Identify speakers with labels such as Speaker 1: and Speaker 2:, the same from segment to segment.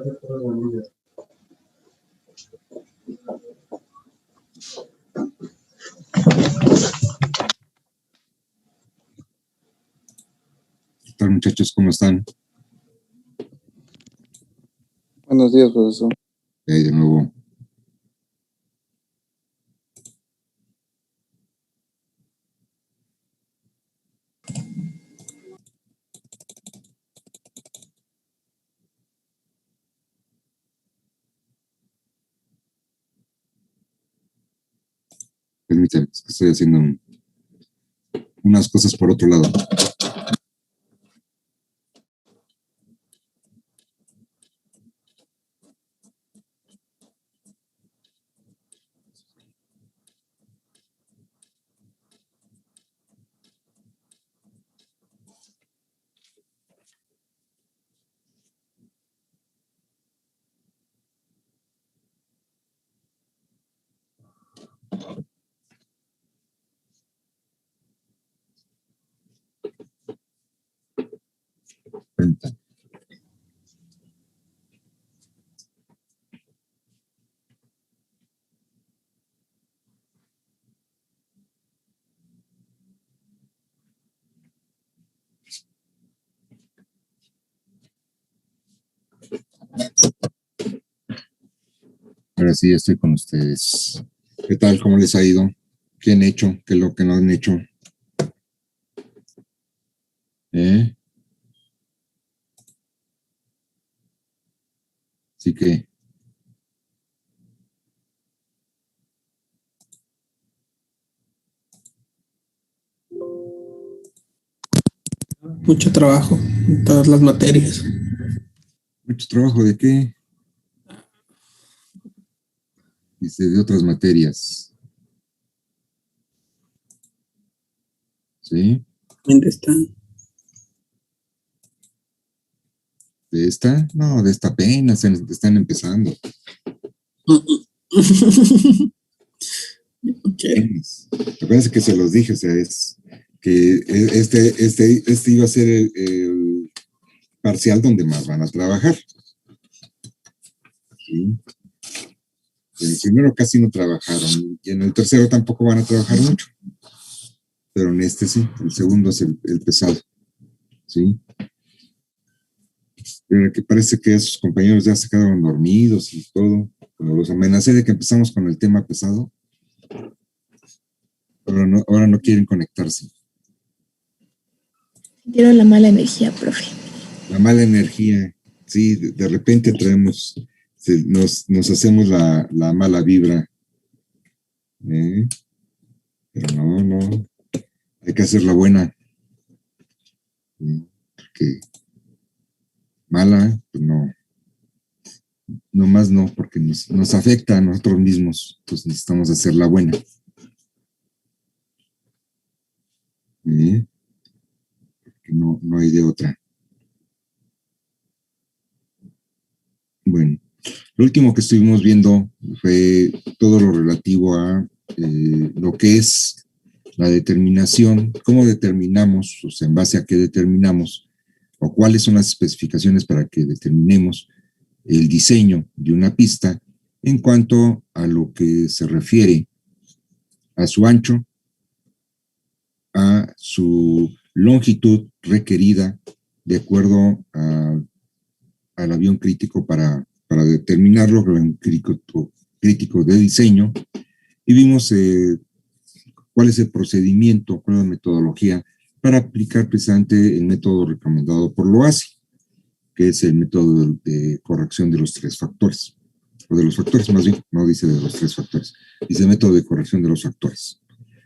Speaker 1: ¿Qué tal, muchachos? ¿Cómo están?
Speaker 2: Buenos días, profesor.
Speaker 1: De nuevo. Permítame, es que estoy haciendo unas cosas por otro lado. Permítame. Ahora sí, estoy con ustedes. ¿Qué tal? ¿Cómo les ha ido? ¿Qué han hecho? ¿Qué es lo que no han hecho? Así que,
Speaker 3: Mucho trabajo en todas las materias.
Speaker 1: ¿mucho trabajo de qué? Dice, de otras materias. ¿Sí?
Speaker 3: ¿Dónde están?
Speaker 1: ¿De esta? No, de esta apenas están empezando.
Speaker 3: Okay.
Speaker 1: Acuérdense que se los dije, o sea, es que este iba a ser el parcial donde más van a trabajar. ¿Sí? En el primero casi no trabajaron, y en el tercero tampoco van a trabajar mucho. Pero en este sí, el segundo es el pesado. ¿Sí? Pero que parece que esos compañeros ya se quedaron dormidos y todo. Como los amenacé de que empezamos con el tema pesado. Ahora no quieren conectarse.
Speaker 4: Sintieron la mala energía, profe.
Speaker 1: La mala energía, sí, de repente traemos, nos hacemos la mala vibra. Pero no, hay que hacer la buena. Porque mala, pues no más no, porque nos afecta a nosotros mismos, entonces necesitamos hacer la buena. Porque no hay de otra. Bueno, lo último que estuvimos viendo fue todo lo relativo a lo que es la determinación, cómo determinamos, o sea, en base a qué determinamos, o cuáles son las especificaciones para que determinemos el diseño de una pista en cuanto a lo que se refiere a su ancho, a su longitud requerida de acuerdo al avión crítico para determinarlo, el crítico de diseño, y vimos cuál es el procedimiento, cuál es la metodología para aplicar precisamente el método recomendado por LOASI, que es el método de corrección de los tres factores, o de los factores más bien, no dice de los tres factores, dice método de corrección de los factores,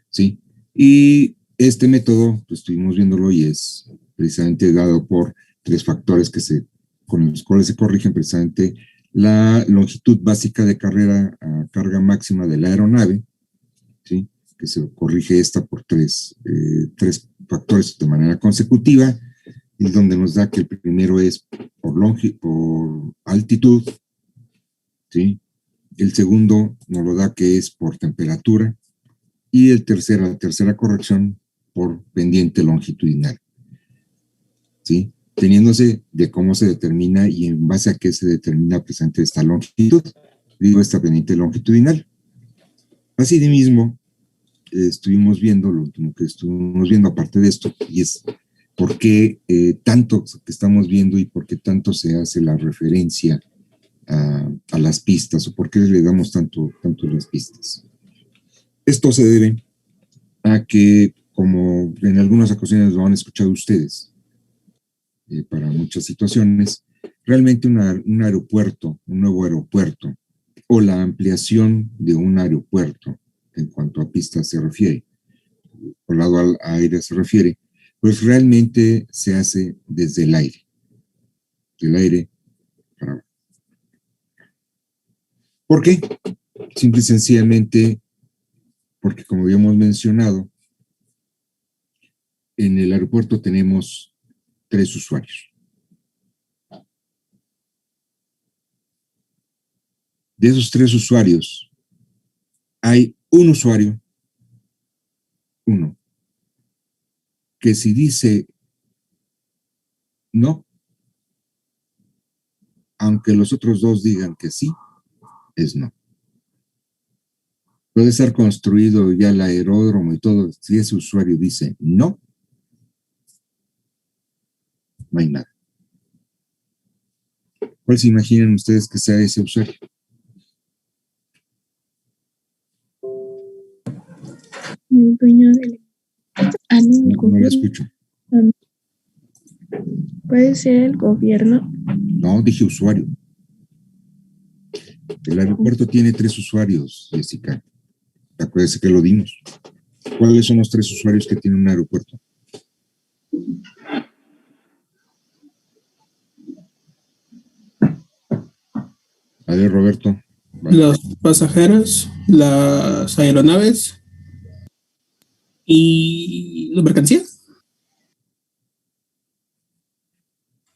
Speaker 1: ¿sí? Y este método, pues estuvimos viéndolo y es precisamente dado por tres factores con los cuales se corrigen precisamente la longitud básica de carrera a carga máxima de la aeronave, ¿sí? Que se corrige esta por tres factores de manera consecutiva, y donde nos da que el primero es por altitud, ¿sí? El segundo nos lo da que es por temperatura, y la tercera corrección por pendiente longitudinal, ¿sí? teniéndose de cómo se determina y en base a qué se determina presente esta longitud, digo, esta pendiente longitudinal. Así de mismo, estuvimos viendo, lo último que estuvimos viendo aparte de esto, y es por qué tanto que estamos viendo y por qué tanto se hace la referencia a las pistas, o por qué le damos tanto las pistas. Esto se debe a que, como en algunas ocasiones lo han escuchado ustedes, para muchas situaciones, realmente un aeropuerto, un nuevo aeropuerto, o la ampliación de un aeropuerto, en cuanto a pistas se refiere, por lado al aire se refiere, pues realmente se hace desde el aire, del aire para abajo. ¿Por qué? Simple y sencillamente porque, como habíamos mencionado, en el aeropuerto tenemos 3 usuarios. De esos 3 usuarios, hay un usuario, uno, que si dice no, aunque los otros 2 digan que sí, es no. Puede estar construido ya el aeródromo y todo, si ese usuario dice no, no hay nada. ¿Cuál se imaginan ustedes que sea ese usuario?
Speaker 4: El dueño del... Ah, no, el
Speaker 1: No lo
Speaker 4: gobierno.
Speaker 1: escucho.
Speaker 4: Puede ser el gobierno.
Speaker 1: No, dije usuario. El aeropuerto tiene 3 usuarios, Jessica. Acuérdese que lo dimos. ¿Cuáles son los 3 usuarios que tiene un aeropuerto? A ver, Roberto.
Speaker 3: Vale. Los pasajeros, las aeronaves y la mercancía.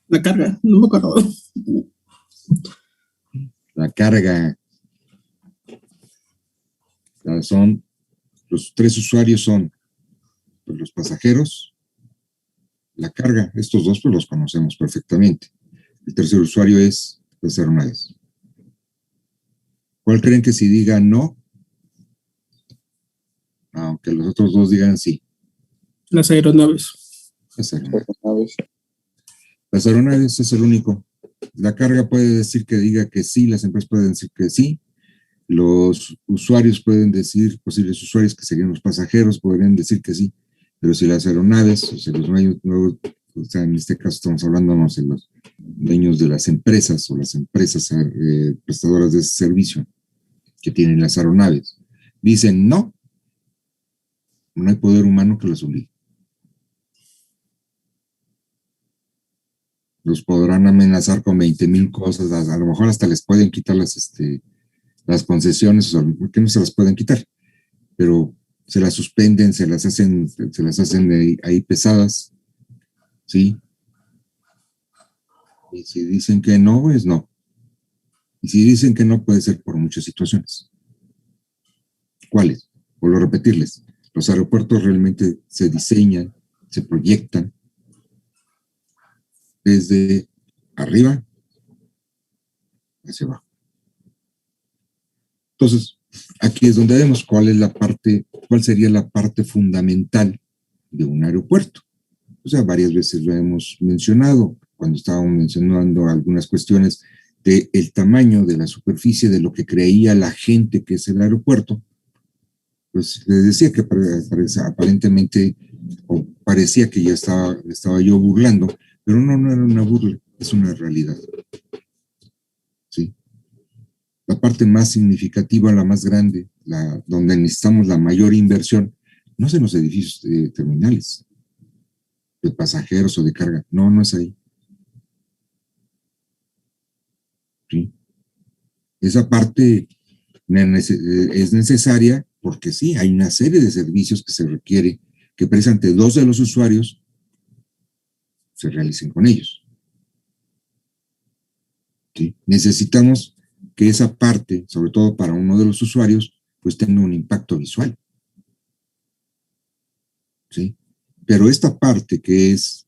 Speaker 3: La carga, no me acuerdo.
Speaker 1: La carga. Son los 3 usuarios son pues, los pasajeros, la carga. Estos 2 pues los conocemos perfectamente. El tercer usuario es las aeronaves. ¿Cuál creen que si diga no? Aunque los otros 2 digan sí.
Speaker 3: Las aeronaves.
Speaker 1: Las aeronaves. Las aeronaves es el único. La carga puede decir que diga que sí, las empresas pueden decir que sí. Los usuarios pueden decir, posibles usuarios que serían los pasajeros, podrían decir que sí. Pero si las aeronaves, o sea, los nuevos, o sea, en este caso estamos hablando de los dueños de las empresas o las empresas prestadoras de ese servicio que tienen las aeronaves, dicen no, no hay poder humano que los obligue. Los podrán amenazar con 20,000 cosas, a lo mejor hasta les pueden quitar las concesiones, o sea, porque no se las pueden quitar, pero se las suspenden, se las hacen ahí pesadas, ¿sí? Y si dicen que no, pues no. Y si dicen que no, puede ser por muchas situaciones. ¿Cuáles? Vuelvo a repetirles, los aeropuertos realmente se diseñan, se proyectan desde arriba hacia abajo. Entonces, aquí es donde vemos cuál sería la parte fundamental de un aeropuerto. O sea, varias veces lo hemos mencionado, cuando estábamos mencionando algunas cuestiones del tamaño de la superficie de lo que creía la gente que es el aeropuerto, pues les decía que aparentemente, o parecía que ya estaba yo burlando, pero no era una burla, es una realidad. ¿Sí? La parte más significativa, la más grande, donde necesitamos la mayor inversión, no es en los edificios terminales, de pasajeros o de carga, no es ahí. ¿Sí? Esa parte es necesaria porque sí, hay una serie de servicios que se requiere que precisamente 2 de los usuarios se realicen con ellos. ¿Sí? Necesitamos que esa parte, sobre todo para uno de los usuarios, pues tenga un impacto visual. ¿Sí? Pero esta parte que es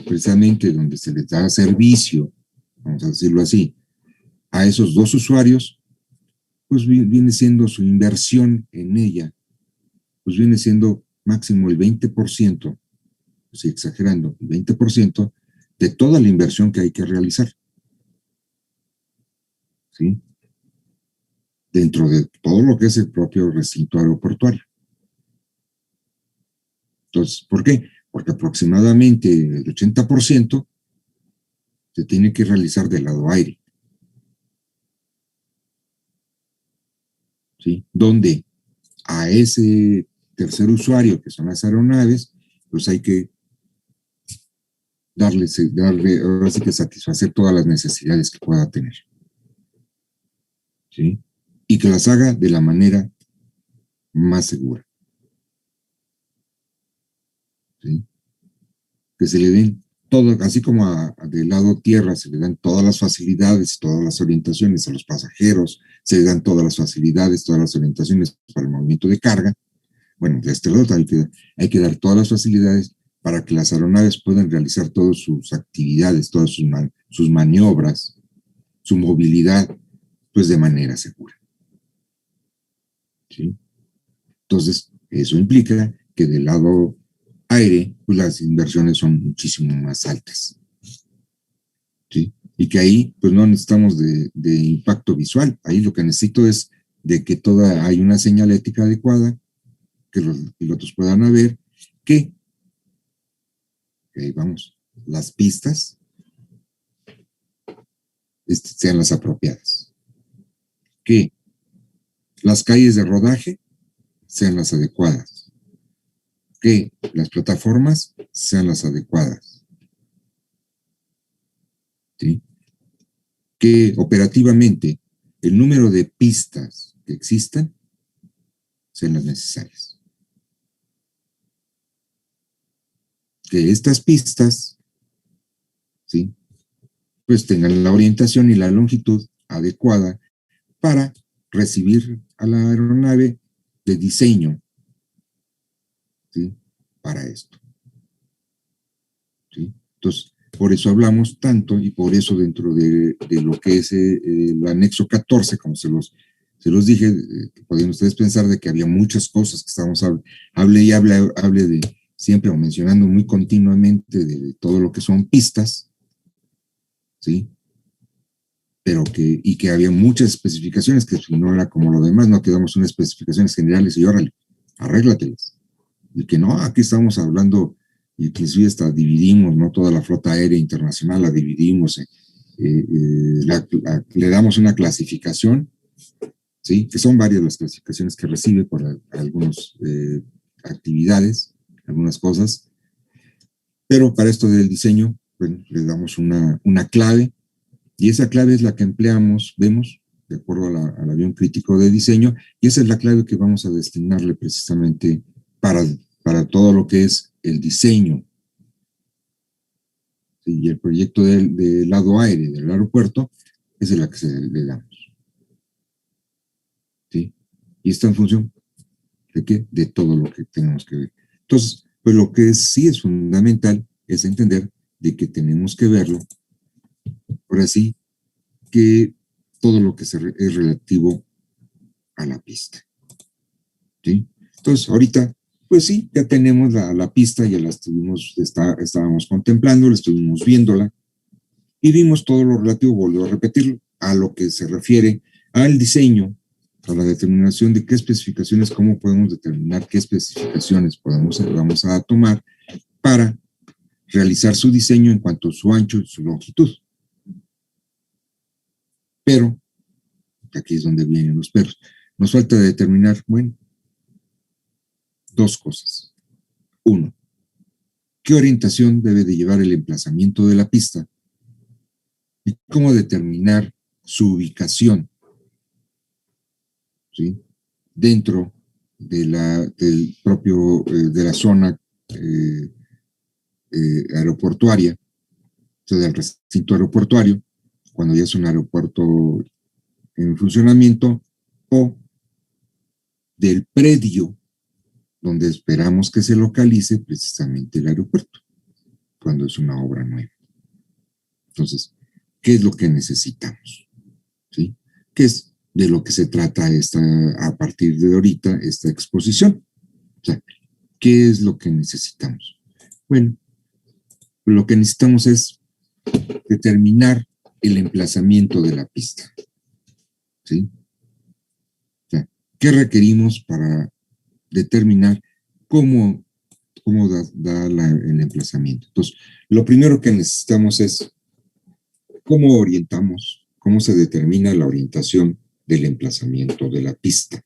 Speaker 1: precisamente donde se les da servicio, vamos a decirlo así, a esos dos usuarios, pues viene siendo su inversión en ella, pues viene siendo máximo el 20%, estoy exagerando, el 20% de toda la inversión que hay que realizar. ¿Sí? Dentro de todo lo que es el propio recinto aeroportuario. Entonces, ¿por qué? Porque aproximadamente el 80% se tiene que realizar del lado aire. ¿Sí? Donde a ese tercer usuario, que son las aeronaves, pues hay que darle, ahora sí que satisfacer todas las necesidades que pueda tener. ¿Sí? Y que las haga de la manera más segura. ¿Sí? Que se le den todo, así como del lado tierra se le dan todas las facilidades, todas las orientaciones a los pasajeros, se le dan todas las facilidades, todas las orientaciones para el movimiento de carga. Bueno, de este lado hay que dar todas las facilidades para que las aeronaves puedan realizar todas sus actividades, todas sus maniobras, su movilidad, pues de manera segura. ¿Sí? Entonces, eso implica que del lado aire, pues las inversiones son muchísimo más altas. ¿Sí? Y que ahí, pues no necesitamos de impacto visual. Ahí lo que necesito es de que hay una señalética adecuada, que los pilotos puedan ver, que vamos, las pistas sean las apropiadas. Que las calles de rodaje sean las adecuadas. Que las plataformas sean las adecuadas. ¿Sí? Que operativamente el número de pistas que existan sean las necesarias. Que estas pistas, ¿sí?, pues tengan la orientación y la longitud adecuada para recibir a la aeronave de diseño, ¿sí?, para esto. ¿Sí? Entonces, por eso hablamos tanto y por eso dentro de lo que es el anexo 14, como se los dije, podían ustedes pensar de que había muchas cosas que estábamos hable de siempre o mencionando muy continuamente de todo lo que son pistas, ¿sí? Pero que había muchas especificaciones que no era como lo demás, no quedamos unas especificaciones generales y órale, arréglatelas. Y que no, aquí estamos hablando, y que sí hasta dividimos, ¿no? Toda la flota aérea internacional la dividimos, le damos una clasificación, ¿sí? Que son varias las clasificaciones que recibe por algunas actividades, algunas cosas, pero para esto del diseño, bueno, le damos una clave, y esa clave es la que empleamos, vemos, de acuerdo al avión crítico de diseño, y esa es la clave que vamos a destinarle precisamente para todo lo que es el diseño. ¿Sí? Y el proyecto del lado aire del aeropuerto, esa es la que le damos. ¿Sí? Y está en función ¿de qué? De todo lo que tenemos que ver. Entonces, pues lo que sí es fundamental es entender de que tenemos que verlo, ahora sí, que todo lo que es relativo a la pista. ¿Sí? Entonces, ahorita, pues sí, ya tenemos la pista, ya la estábamos contemplando, la estuvimos viéndola, y vimos todo lo relativo, volvió a repetirlo, a lo que se refiere al diseño, a la determinación de qué especificaciones, cómo podemos determinar qué especificaciones vamos a tomar para realizar su diseño en cuanto a su ancho y su longitud. Pero, aquí es donde vienen los peros, nos falta determinar, bueno, dos cosas. Uno, ¿qué orientación debe de llevar el emplazamiento de la pista? Y cómo determinar su ubicación, ¿sí?, dentro del propio, de la zona aeroportuaria, o sea, del recinto aeroportuario, cuando ya es un aeropuerto en funcionamiento, o del predio donde esperamos que se localice precisamente el aeropuerto. cuando es una obra nueva. Entonces, ¿qué es lo que necesitamos? ¿Sí? ¿Qué es de lo que se trata a partir de ahorita esta exposición? O sea, ¿qué es lo que necesitamos? Bueno, lo que necesitamos es determinar el emplazamiento de la pista. ¿Sí? O sea, ¿qué requerimos para determinar cómo da el emplazamiento? Entonces, lo primero que necesitamos es cómo orientamos, cómo se determina la orientación del emplazamiento de la pista.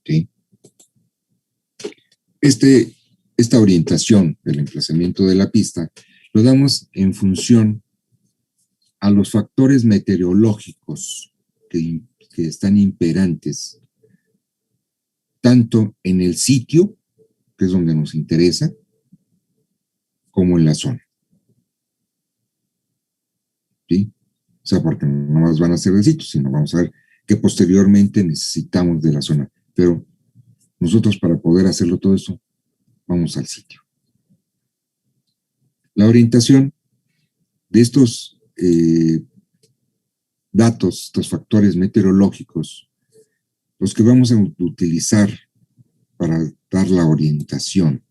Speaker 1: ¿Sí? Esta orientación del emplazamiento de la pista lo damos en función a los factores meteorológicos que están imperantes, tanto en el sitio, que es donde nos interesa, como en la zona. ¿Sí? O sea, porque no más van a ser de sitios, sino vamos a ver que posteriormente necesitamos de la zona. Pero nosotros, para poder hacerlo todo eso, vamos al sitio. La orientación de estos datos, estos factores meteorológicos, los que vamos a utilizar para dar la orientación,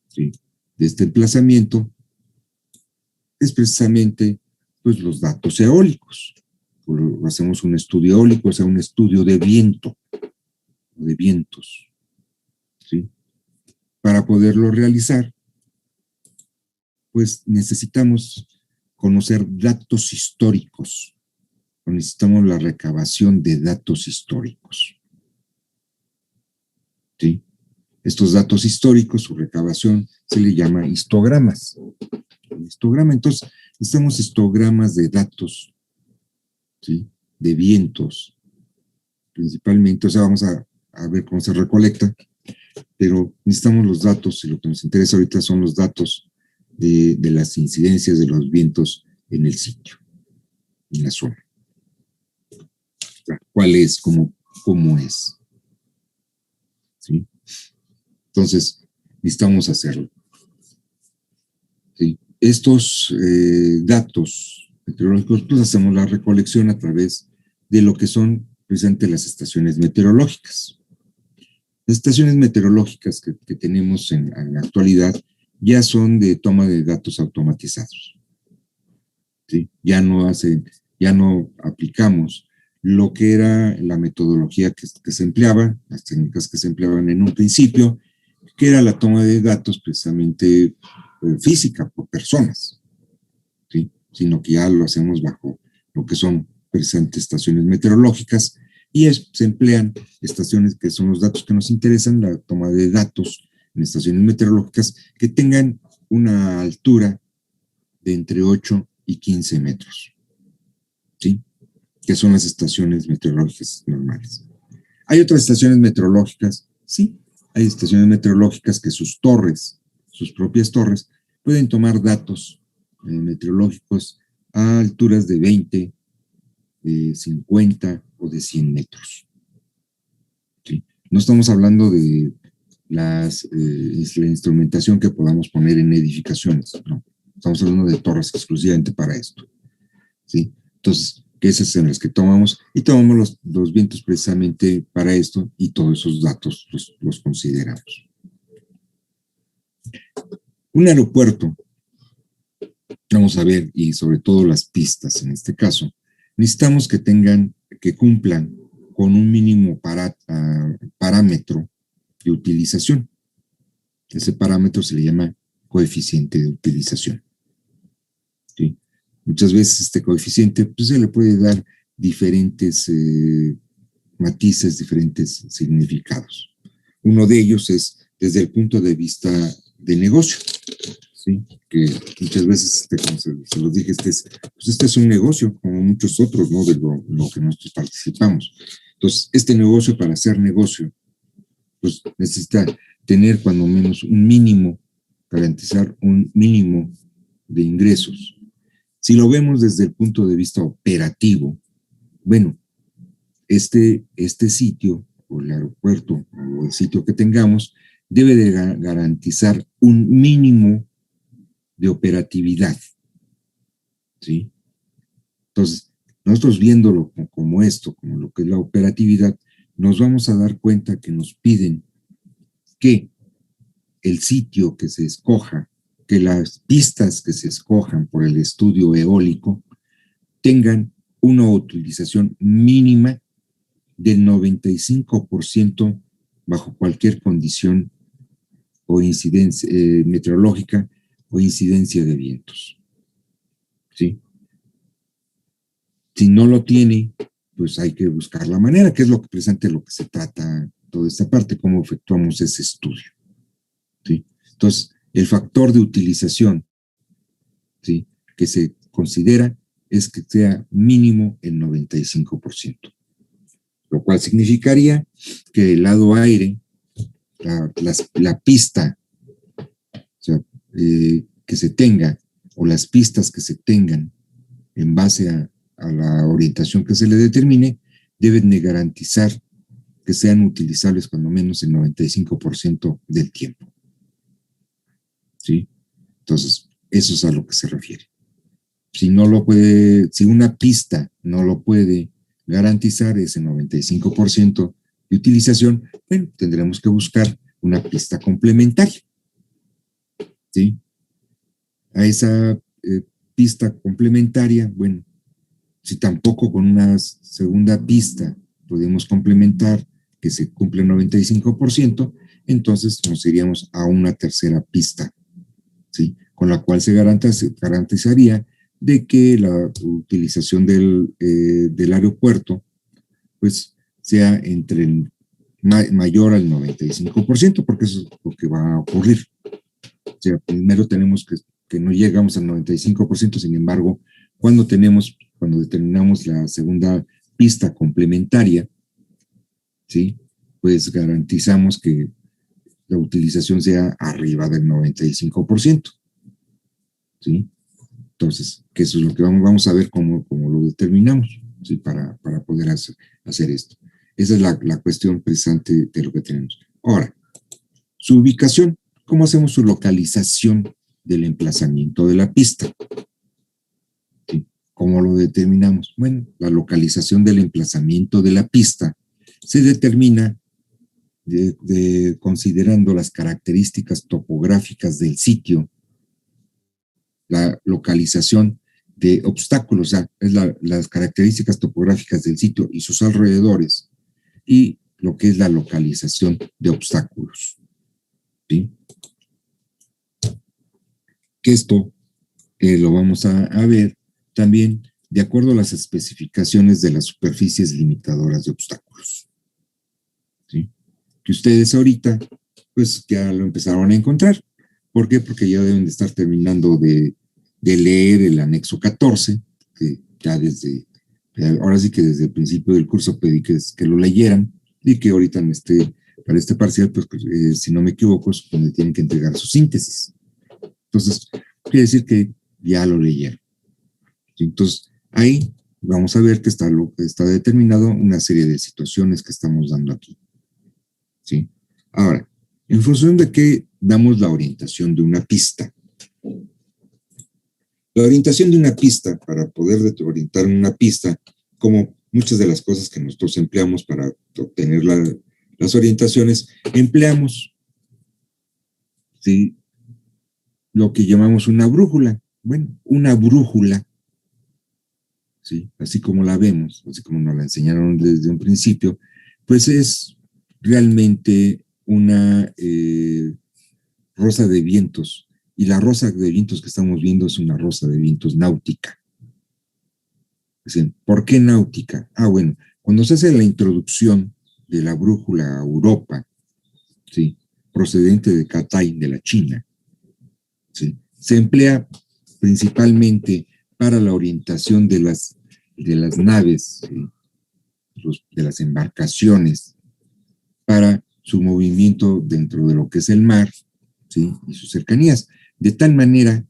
Speaker 1: ¿sí?, de este emplazamiento, es precisamente pues, los datos eólicos. Hacemos un estudio eólico, o sea, un estudio de viento, de vientos, ¿sí? Para poderlo realizar, pues necesitamos conocer datos históricos, o necesitamos la recabación de datos históricos. ¿Sí? Estos datos históricos, su recabación, se le llama histogramas. Histograma, entonces, necesitamos histogramas de datos, ¿sí?, de vientos, principalmente. O sea, vamos a ver cómo se recolecta, pero necesitamos los datos, y lo que nos interesa ahorita son los datos de las incidencias de los vientos en el sitio, en la zona. ¿Cuál es? ¿Cómo es? ¿Sí? Entonces, necesitamos hacerlo. ¿Sí? Estos datos meteorológicos, pues hacemos la recolección a través de lo que son precisamente las estaciones meteorológicas. Las estaciones meteorológicas que tenemos en la actualidad ya son de toma de datos automatizados. ¿Sí? Ya no aplicamos lo que era la metodología que se empleaba, las técnicas que se empleaban en un principio, que era la toma de datos precisamente física por personas, ¿sí?, sino que ya lo hacemos bajo lo que son precisamente estaciones meteorológicas, y se emplean estaciones que son los datos que nos interesan, la toma de datos en estaciones meteorológicas que tengan una altura de entre 8 y 15 metros, ¿sí?, que son las estaciones meteorológicas normales. ¿Hay otras estaciones meteorológicas? Sí, hay estaciones meteorológicas que sus propias torres, pueden tomar datos meteorológicos a alturas de 20, de 50 o de 100 metros. ¿Sí? No estamos hablando de la instrumentación que podamos poner en edificaciones, no. Estamos hablando de torres exclusivamente para esto. ¿Sí? Entonces, que esas son las que tomamos, y tomamos los vientos precisamente para esto, y todos esos datos los consideramos. Un aeropuerto, vamos a ver, y sobre todo las pistas en este caso, necesitamos que cumplan con un mínimo parámetro de utilización. Ese parámetro se le llama coeficiente de utilización. ¿Sí? Muchas veces este coeficiente pues, se le puede dar diferentes matices, diferentes significados. Uno de ellos es desde el punto de vista de negocio, ¿sí? Que muchas veces, como se los dije, este es un negocio como muchos otros, ¿no?, de lo que nosotros participamos. Entonces, este negocio, para hacer negocio, pues necesita tener cuando menos un mínimo, garantizar un mínimo de ingresos. Si lo vemos desde el punto de vista operativo, bueno, este sitio, o el aeropuerto, o el sitio que tengamos, debe de garantizar un mínimo de operatividad, ¿sí? Entonces, nosotros viéndolo como esto, como lo que es la operatividad, nos vamos a dar cuenta que nos piden que el sitio que se escoja, que las pistas que se escojan por el estudio eólico tengan una utilización mínima del 95% bajo cualquier condición o incidencia meteorológica o incidencia de vientos. ¿Sí? Si no lo tiene, pues hay que buscar la manera, que es lo que presente lo que se trata toda esta parte, cómo efectuamos ese estudio. ¿Sí? Entonces, el factor de utilización, ¿sí?, que se considera es que sea mínimo el 95%, lo cual significaría que el lado aire, la pista, o sea, que se tenga, o las pistas que se tengan en base a la orientación que se le determine, deben de garantizar que sean utilizables cuando menos el 95% del tiempo. ¿Sí? Entonces, eso es a lo que se refiere. Si una pista no lo puede garantizar ese 95% de utilización, bueno, tendremos que buscar una pista complementaria. ¿Sí? A esa pista complementaria, bueno, si tampoco con una segunda pista podemos complementar que se cumple el 95%, entonces nos iríamos a una tercera pista, ¿sí?, con la cual se garantizaría de que la utilización del aeropuerto pues sea mayor al 95%, porque eso es lo que va a ocurrir. O sea, primero tenemos que no llegamos al 95%, sin embargo, cuando determinamos la segunda pista complementaria, ¿sí?, pues garantizamos que la utilización sea arriba del 95%. ¿Sí? Entonces, que eso es lo que vamos a ver cómo lo determinamos, ¿sí?, para poder hacer esto. Esa es la cuestión presente de lo que tenemos. Ahora, su ubicación. ¿Cómo hacemos su localización del emplazamiento de la pista? ¿Sí? ¿Cómo lo determinamos? Bueno, la localización del emplazamiento de la pista se determina considerando las características topográficas del sitio, la localización de obstáculos, o sea, es las características topográficas del sitio y sus alrededores, y lo que es la localización de obstáculos. ¿Sí? Que esto lo vamos a ver también de acuerdo a las especificaciones de las superficies limitadoras de obstáculos. ¿Sí? Que ustedes ahorita, pues ya lo empezaron a encontrar. ¿Por qué? Porque ya deben de estar terminando de leer el anexo 14, que ya ahora sí que desde el principio del curso pedí que lo leyeran, y que ahorita para este parcial, pues si no me equivoco, es donde tienen que entregar su síntesis. Entonces, quiere decir que ya lo leyeron. Entonces, ahí vamos a ver que está determinado una serie de situaciones que estamos dando aquí. ¿Sí? Ahora, en función de qué damos la orientación de una pista. La orientación de una pista, para poder orientar una pista, como muchas de las cosas que nosotros empleamos para obtener las orientaciones, empleamos, ¿sí?, lo que llamamos una brújula. Bueno, una brújula, ¿sí?, así como la vemos, así como nos la enseñaron desde un principio, pues es realmente una rosa de vientos, y la rosa de vientos que estamos viendo es una rosa de vientos náutica. ¿Por qué náutica? Bueno, cuando se hace la introducción de la brújula a Europa, ¿sí?, procedente de Cathay, de la China, ¿sí?, se emplea principalmente para la orientación de las naves, ¿sí?, de las embarcaciones, para su movimiento dentro de lo que es el mar, ¿sí?, y sus cercanías, de tal manera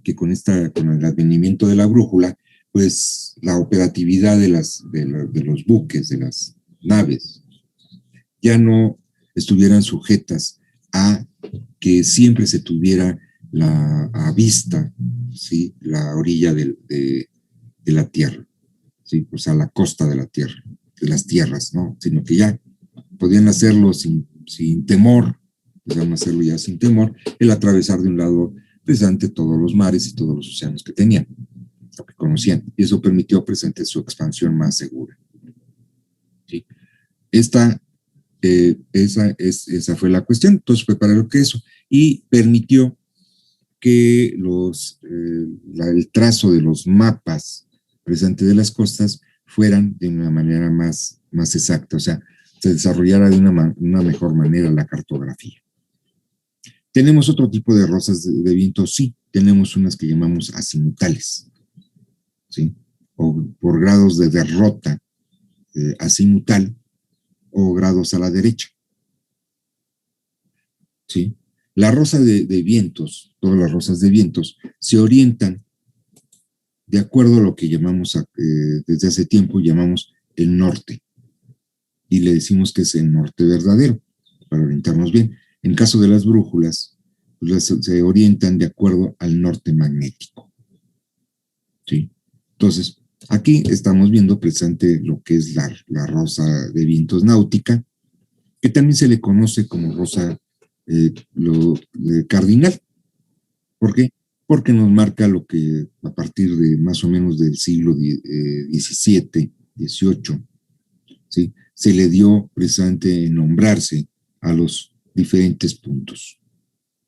Speaker 1: que con el advenimiento de la brújula, pues la operatividad de los buques, de las naves, ya no estuvieran sujetas a que siempre se tuviera a vista, ¿sí?, la orilla de la tierra, ¿sí?, o sea, la costa de la tierra, de las tierras, ¿no? Sino que ya podían hacerlo sin temor, podían hacerlo ya sin temor, el atravesar de un lado precisamente todos los mares y todos los océanos que tenían, lo que conocían, y eso permitió presente su expansión más segura. ¿Sí? Esa fue la cuestión. Entonces fue para lo que eso, y permitió que el trazo de los mapas presentes de las costas fueran de una manera más exacta, o sea, se desarrollara de una mejor manera la cartografía. ¿Tenemos otro tipo de rosas de viento? Sí, tenemos unas que llamamos azimutales, ¿sí?, o por grados de derrota azimutal o grados a la derecha, ¿sí? La rosa de vientos, todas las rosas de vientos, se orientan de acuerdo a lo que llamamos, desde hace tiempo, llamamos el norte, y le decimos que es el norte verdadero, para orientarnos bien. En caso de las brújulas, pues se orientan de acuerdo al norte magnético, ¿sí? Entonces, aquí estamos viendo presente lo que es la rosa de vientos náutica, que también se le conoce como rosa cardinal. ¿Por qué? Porque nos marca lo que a partir de más o menos del siglo XVII, XVIII, ¿sí?, se le dio precisamente nombrarse a los diferentes puntos.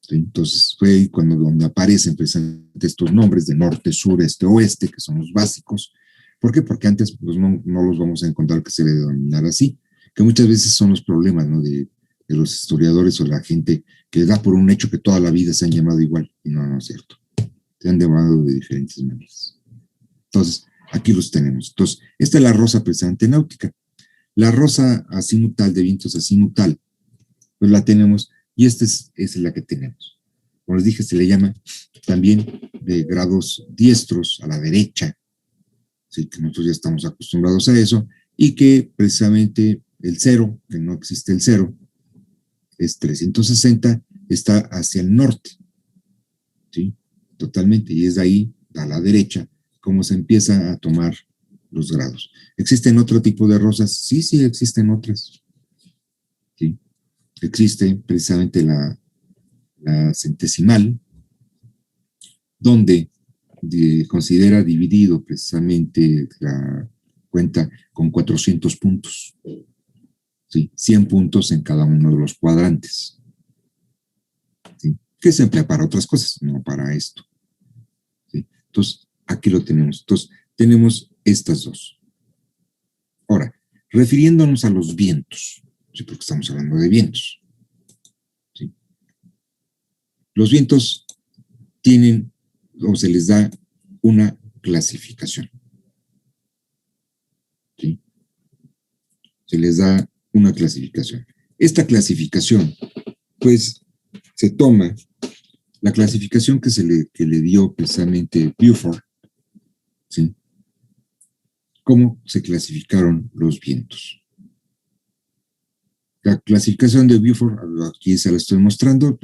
Speaker 1: ¿Sí? Entonces fue donde aparecen precisamente estos nombres de norte, sur, este, oeste, que son los básicos. ¿Por qué? Porque antes pues, no los vamos a encontrar que se le denominar así, que muchas veces son los problemas, ¿no?, de los historiadores o la gente que da por un hecho que toda la vida se han llamado igual, y no es cierto. Se han llamado de diferentes maneras. Entonces, aquí los tenemos. Entonces, esta es la rosa precisamente náutica. La rosa azimutal, de vientos azimutal, pues la tenemos, y esta es la que tenemos. Como les dije, se le llama también de grados diestros a la derecha, ¿sí?, que nosotros ya estamos acostumbrados a eso, y que precisamente el cero, que no existe el cero, es 360, está hacia el norte, ¿sí?, totalmente, y es de ahí a la derecha como se empieza a tomar los grados. ¿Existen otro tipo de rosas? Sí, existen otras, ¿sí? Existe precisamente la centesimal, donde considera dividido precisamente la cuenta con 400 puntos, ¿sí?, 100 puntos en cada uno de los cuadrantes, ¿sí?, que se emplea para otras cosas, no para esto, ¿sí? Entonces, aquí lo tenemos. Entonces, tenemos estas dos. Ahora, refiriéndonos a los vientos, ¿sí?, porque estamos hablando de vientos, ¿sí? Los vientos tienen, o se les da una clasificación, ¿sí? Se les da una clasificación. Esta clasificación, pues, se toma la clasificación que le dio precisamente Beaufort, ¿sí?, cómo se clasificaron los vientos. La clasificación de Beaufort, aquí se la estoy mostrando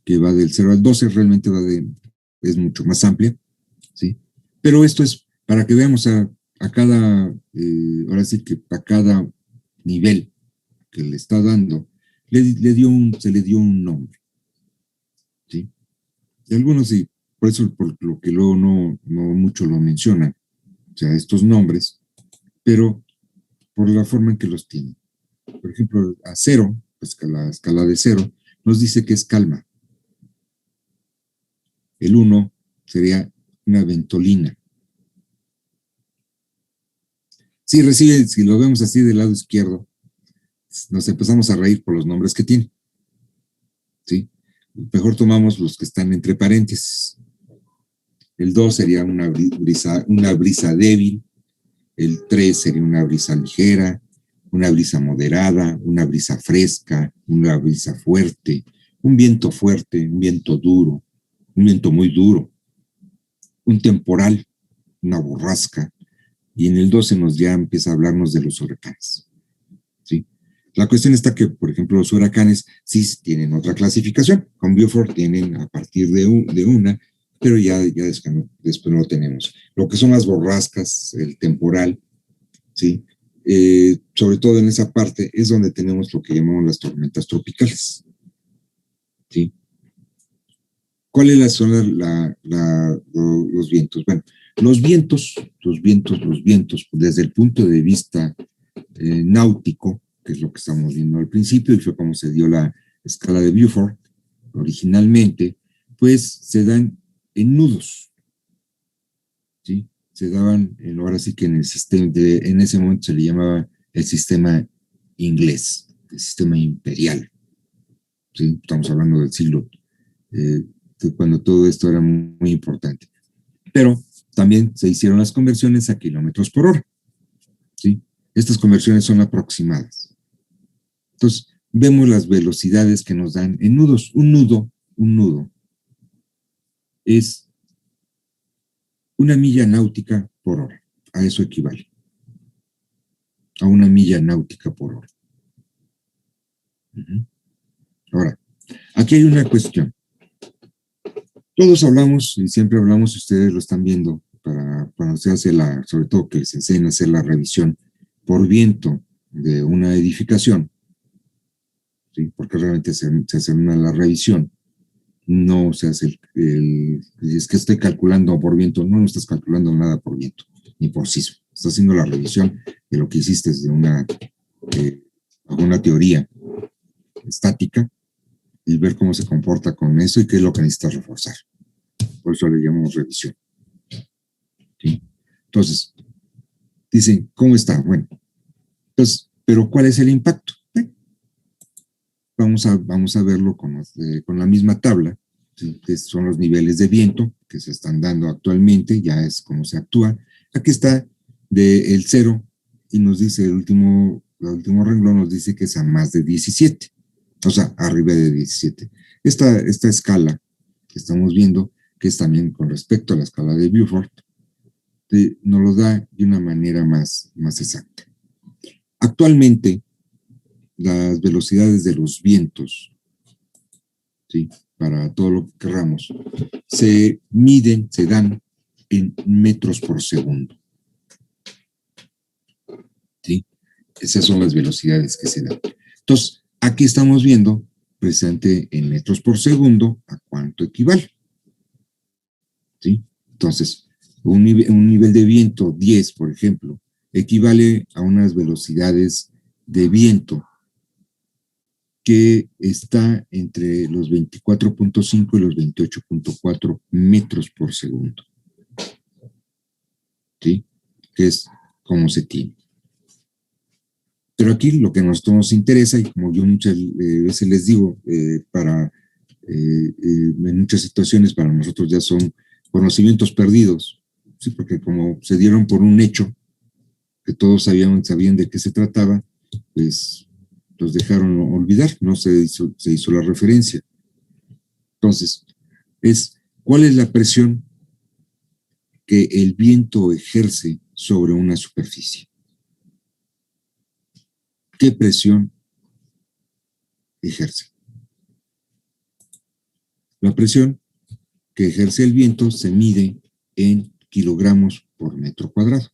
Speaker 1: que va del 0 al 12, realmente es mucho más amplia, ¿sí? Pero esto es para que veamos a cada, ahora sí que a cada nivel que le está dando, se le dio un nombre, ¿sí? Y algunos sí, por eso por lo que luego no mucho lo mencionan, o sea, estos nombres, pero por la forma en que los tienen. Por ejemplo, a 0, pues la escala de 0, nos dice que es calma. El 1 sería una ventolina. Si lo vemos así del lado izquierdo, nos empezamos a reír por los nombres que tiene, ¿sí? Mejor tomamos los que están entre paréntesis. El 2 sería una brisa débil, el 3 sería una brisa ligera, una brisa moderada, una brisa fresca, una brisa fuerte, un viento duro, un viento muy duro, un temporal, una borrasca, y en el 12 ya empieza a hablarnos de los huracanes, ¿sí? La cuestión está que, por ejemplo, los huracanes sí tienen otra clasificación. Con Beaufort tienen a partir de una, pero ya después no lo tenemos. Lo que son las borrascas, el temporal, ¿sí? Sobre todo en esa parte es donde tenemos lo que llamamos las tormentas tropicales, ¿sí? ¿Cuáles son los vientos? Bueno, los vientos, desde el punto de vista náutico, que es lo que estamos viendo al principio, y fue como se dio la escala de Beaufort originalmente, pues se dan en nudos, ¿sí? Se daban, ahora sí que en el sistema, en ese momento se le llamaba el sistema inglés, el sistema imperial, ¿sí? Estamos hablando del siglo, cuando todo esto era muy, muy importante. Pero también se hicieron las conversiones a kilómetros por hora, ¿sí? Estas conversiones son aproximadas. Entonces, vemos las velocidades que nos dan en nudos. Un nudo es una milla náutica por hora. A eso equivale. A una milla náutica por hora. Ahora, aquí hay una cuestión. Todos hablamos, y siempre hablamos, ustedes lo están viendo, cuando se hace sobre todo que se enseña a hacer la revisión por viento de una edificación, ¿sí? Porque realmente se hace la revisión, no se hace es que estoy calculando por viento, no estás calculando nada por viento, ni por sismo, estás haciendo la revisión de lo que hiciste de alguna teoría estática y ver cómo se comporta con eso y qué es lo que necesitas reforzar. Por eso le llamamos revisión. ¿Sí? Entonces, dicen, ¿cómo está? Bueno, entonces, pero ¿cuál es el impacto? Vamos a verlo con la misma tabla, ¿sí? Que son los niveles de viento que se están dando actualmente, ya es como se actúa. Aquí está el 0 y nos dice el último renglón, nos dice que es a más de 17, o sea, arriba de 17. Esta escala que estamos viendo, que es también con respecto a la escala de Beaufort, nos lo da de una manera más exacta. Actualmente, las velocidades de los vientos, ¿sí? Para todo lo que queramos, se dan en metros por segundo. ¿Sí? Esas son las velocidades que se dan. Entonces, aquí estamos viendo, precisamente en metros por segundo, a cuánto equivale. ¿Sí? Entonces, un nivel de viento 10, por ejemplo, equivale a unas velocidades de viento que está entre los 24.5 y los 28.4 metros por segundo. ¿Sí? Que es como se tiene. Pero aquí lo que a nosotros nos interesa, y como yo muchas veces les digo, en muchas situaciones para nosotros ya son conocimientos perdidos, ¿sí? Porque como se dieron por un hecho, que todos sabían de qué se trataba, pues los dejaron olvidar, no se hizo la referencia. Entonces, ¿cuál es la presión que el viento ejerce sobre una superficie? ¿Qué presión ejerce? La presión que ejerce el viento se mide en kilogramos por metro cuadrado.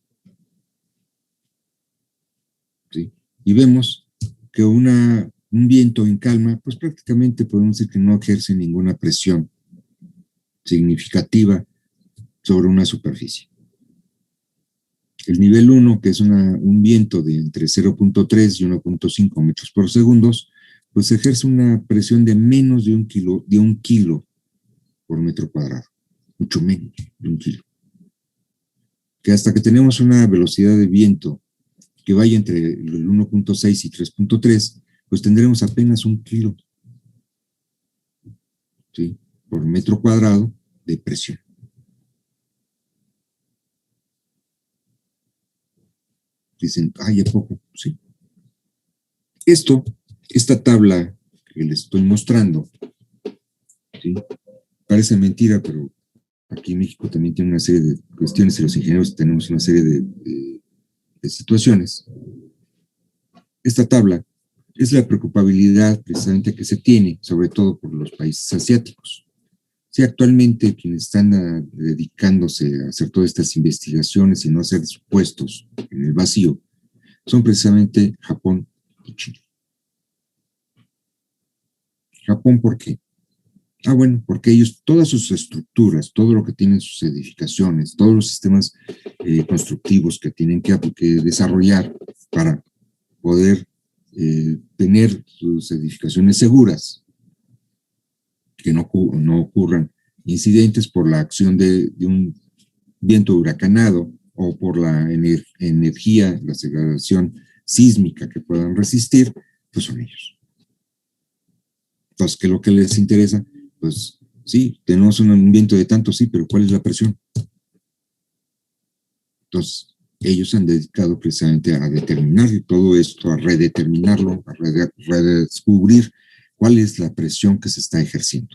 Speaker 1: ¿Sí? Y vemos que un viento en calma, pues prácticamente podemos decir que no ejerce ninguna presión significativa sobre una superficie. El nivel 1, que es un viento de entre 0.3 y 1.5 metros por segundo, pues ejerce una presión de menos de un kilo por metro cuadrado, mucho menos de un kilo. Que hasta que tenemos una velocidad de viento que vaya entre el 1.6 y 3.3, pues tendremos apenas un kilo, ¿sí? Por metro cuadrado de presión. Dicen, ¿a poco? Sí. Esta tabla que les estoy mostrando, ¿sí? Parece mentira, pero aquí en México también tiene una serie de cuestiones y los ingenieros tenemos una serie de situaciones. Esta tabla es la preocupabilidad precisamente que se tiene, sobre todo por los países asiáticos. Sí, actualmente quienes están dedicándose a hacer todas estas investigaciones y no hacer supuestos en el vacío, son precisamente Japón y China. Japón, ¿por qué? Bueno, porque ellos, todas sus estructuras, todo lo que tienen sus edificaciones, todos los sistemas constructivos que tienen que desarrollar para poder tener sus edificaciones seguras, que no ocurran incidentes por la acción de un viento huracanado o por la energía, la aceleración sísmica que puedan resistir, pues son ellos. Entonces, ¿qué es lo que les interesa? Pues sí, tenemos un viento de tanto, sí, pero ¿cuál es la presión? Entonces, ellos se han dedicado precisamente a determinar todo esto, a redeterminarlo, a redescubrir cuál es la presión que se está ejerciendo.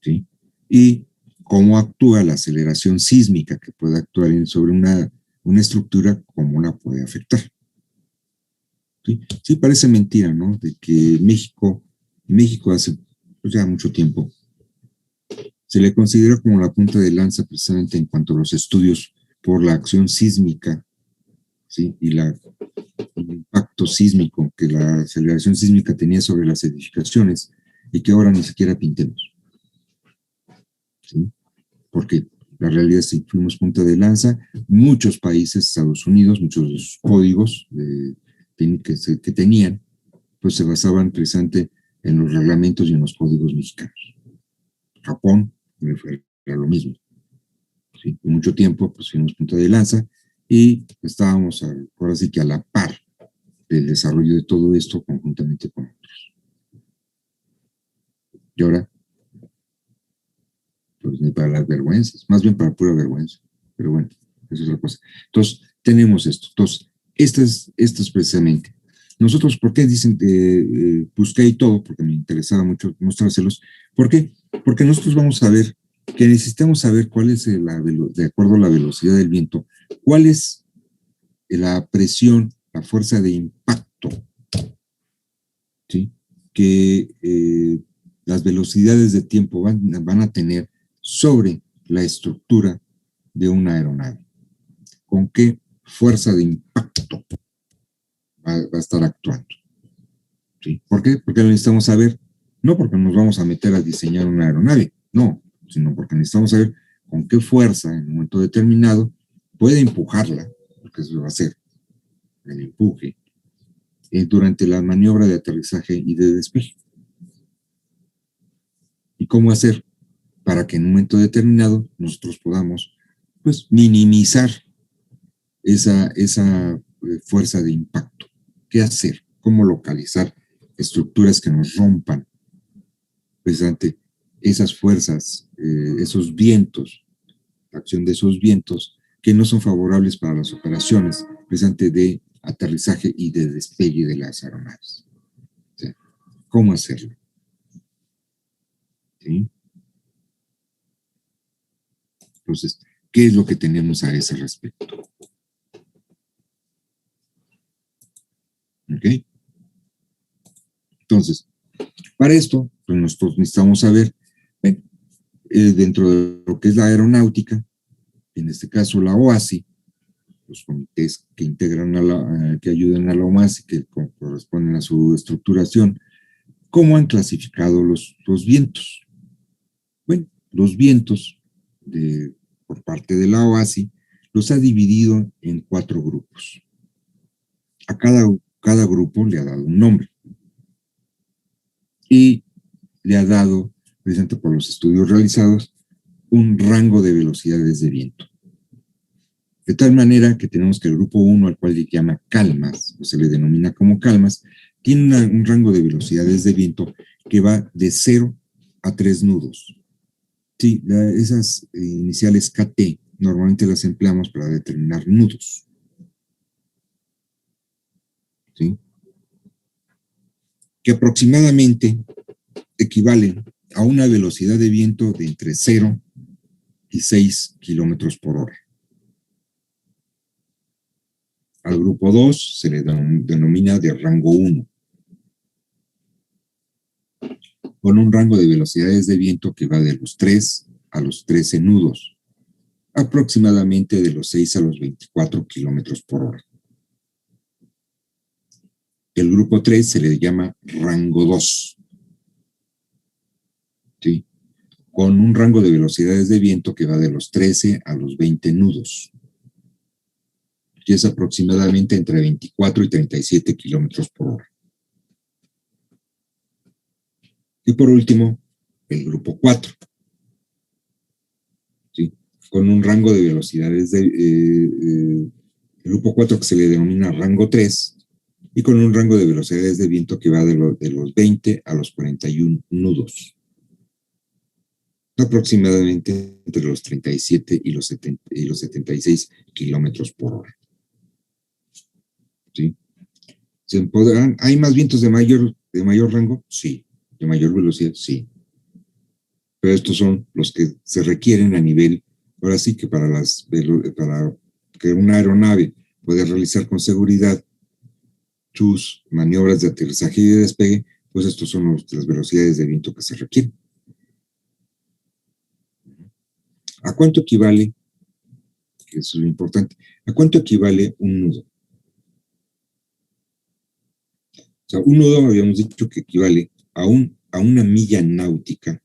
Speaker 1: ¿Sí? Y cómo actúa la aceleración sísmica que puede actuar sobre una estructura, cómo la puede afectar. ¿Sí? Sí, parece mentira, ¿no? De que México hace pues, ya mucho tiempo se le considera como la punta de lanza precisamente en cuanto a los estudios por la acción sísmica, ¿sí? Y el impacto sísmico que la aceleración sísmica tenía sobre las edificaciones y que ahora ni siquiera pintemos. ¿Sí? Porque la realidad es que fuimos punta de lanza. Muchos países, Estados Unidos, muchos de sus códigos que tenían, pues se basaban precisamente en los reglamentos y en los códigos mexicanos. Japón era lo mismo. ¿Sí? Y mucho tiempo pues fuimos punta de lanza y estábamos ahora sí que a la par del desarrollo de todo esto conjuntamente con otros. Y ahora, pues ni para las vergüenzas, más bien para pura vergüenza. Pero bueno, eso es otra cosa. Entonces, tenemos esto. Entonces, esto es precisamente. Nosotros, ¿por qué dicen que busqué y todo? Porque me interesaba mucho mostrárselos. ¿Por qué? Porque nosotros vamos a ver que necesitamos saber cuál es, de acuerdo a la velocidad del viento, cuál es la presión, la fuerza de impacto, ¿sí? Que las velocidades de tiempo van a tener sobre la estructura de una aeronave. ¿Con qué fuerza de impacto va a estar actuando? ¿Sí? ¿Por qué? Porque lo necesitamos saber, no porque nos vamos a meter a diseñar una aeronave, no, sino porque necesitamos saber con qué fuerza en un momento determinado puede empujarla, porque eso va a ser el empuje, durante la maniobra de aterrizaje y de despegue. ¿Y cómo hacer para que en un momento determinado nosotros podamos pues, minimizar esa fuerza de impacto? ¿Qué hacer? ¿Cómo localizar estructuras que nos rompan precisamente esas fuerzas, esos vientos, la acción de esos vientos que no son favorables para las operaciones precisamente de aterrizaje y de despegue de las aeronaves? O sea, ¿cómo hacerlo? ¿Sí? Entonces, ¿qué es lo que tenemos a ese respecto? ¿Ok? Entonces, para esto, pues nosotros necesitamos saber, dentro de lo que es la aeronáutica, en este caso la OASI, los comités que integran que ayudan a la OASI, que corresponden a su estructuración, ¿cómo han clasificado los vientos? Bueno, los vientos por parte de la OASI los ha dividido en 4 grupos. A cada grupo le ha dado un nombre y le ha dado, precisamente por los estudios realizados, un rango de velocidades de viento. De tal manera que tenemos que el grupo 1, al cual le llama calmas, o se le denomina como calmas, tiene un rango de velocidades de viento que va de 0 a 3 nudos. Sí, esas iniciales KT normalmente las empleamos para determinar nudos. ¿Sí? Que aproximadamente equivalen a una velocidad de viento de entre 0 y 6 kilómetros por hora. Al grupo 2 se le denomina de rango 1, con un rango de velocidades de viento que va de los 3 a los 13 nudos, aproximadamente de los 6 a los 24 kilómetros por hora. El grupo 3 se le llama rango 2, ¿sí? Con un rango de velocidades de viento que va de los 13 a los 20 nudos, y es aproximadamente entre 24 y 37 kilómetros por hora. Y por último, el grupo 4, ¿sí? Con un rango de velocidades el grupo 4 que se le denomina rango 3, y con un rango de velocidades de viento que va de los 20 a los 41 nudos, aproximadamente entre los 37 y los 76 kilómetros por hora. ¿Sí? ¿Hay más vientos de mayor rango? Sí. ¿De mayor velocidad? Sí. Pero estos son los que se requieren a nivel, ahora sí que para que una aeronave pueda realizar con seguridad sus maniobras de aterrizaje y de despegue, pues estos son las velocidades de viento que se requieren. ¿A cuánto equivale? Eso es lo importante. ¿A cuánto equivale un nudo? O sea, un nudo habíamos dicho que equivale a una milla náutica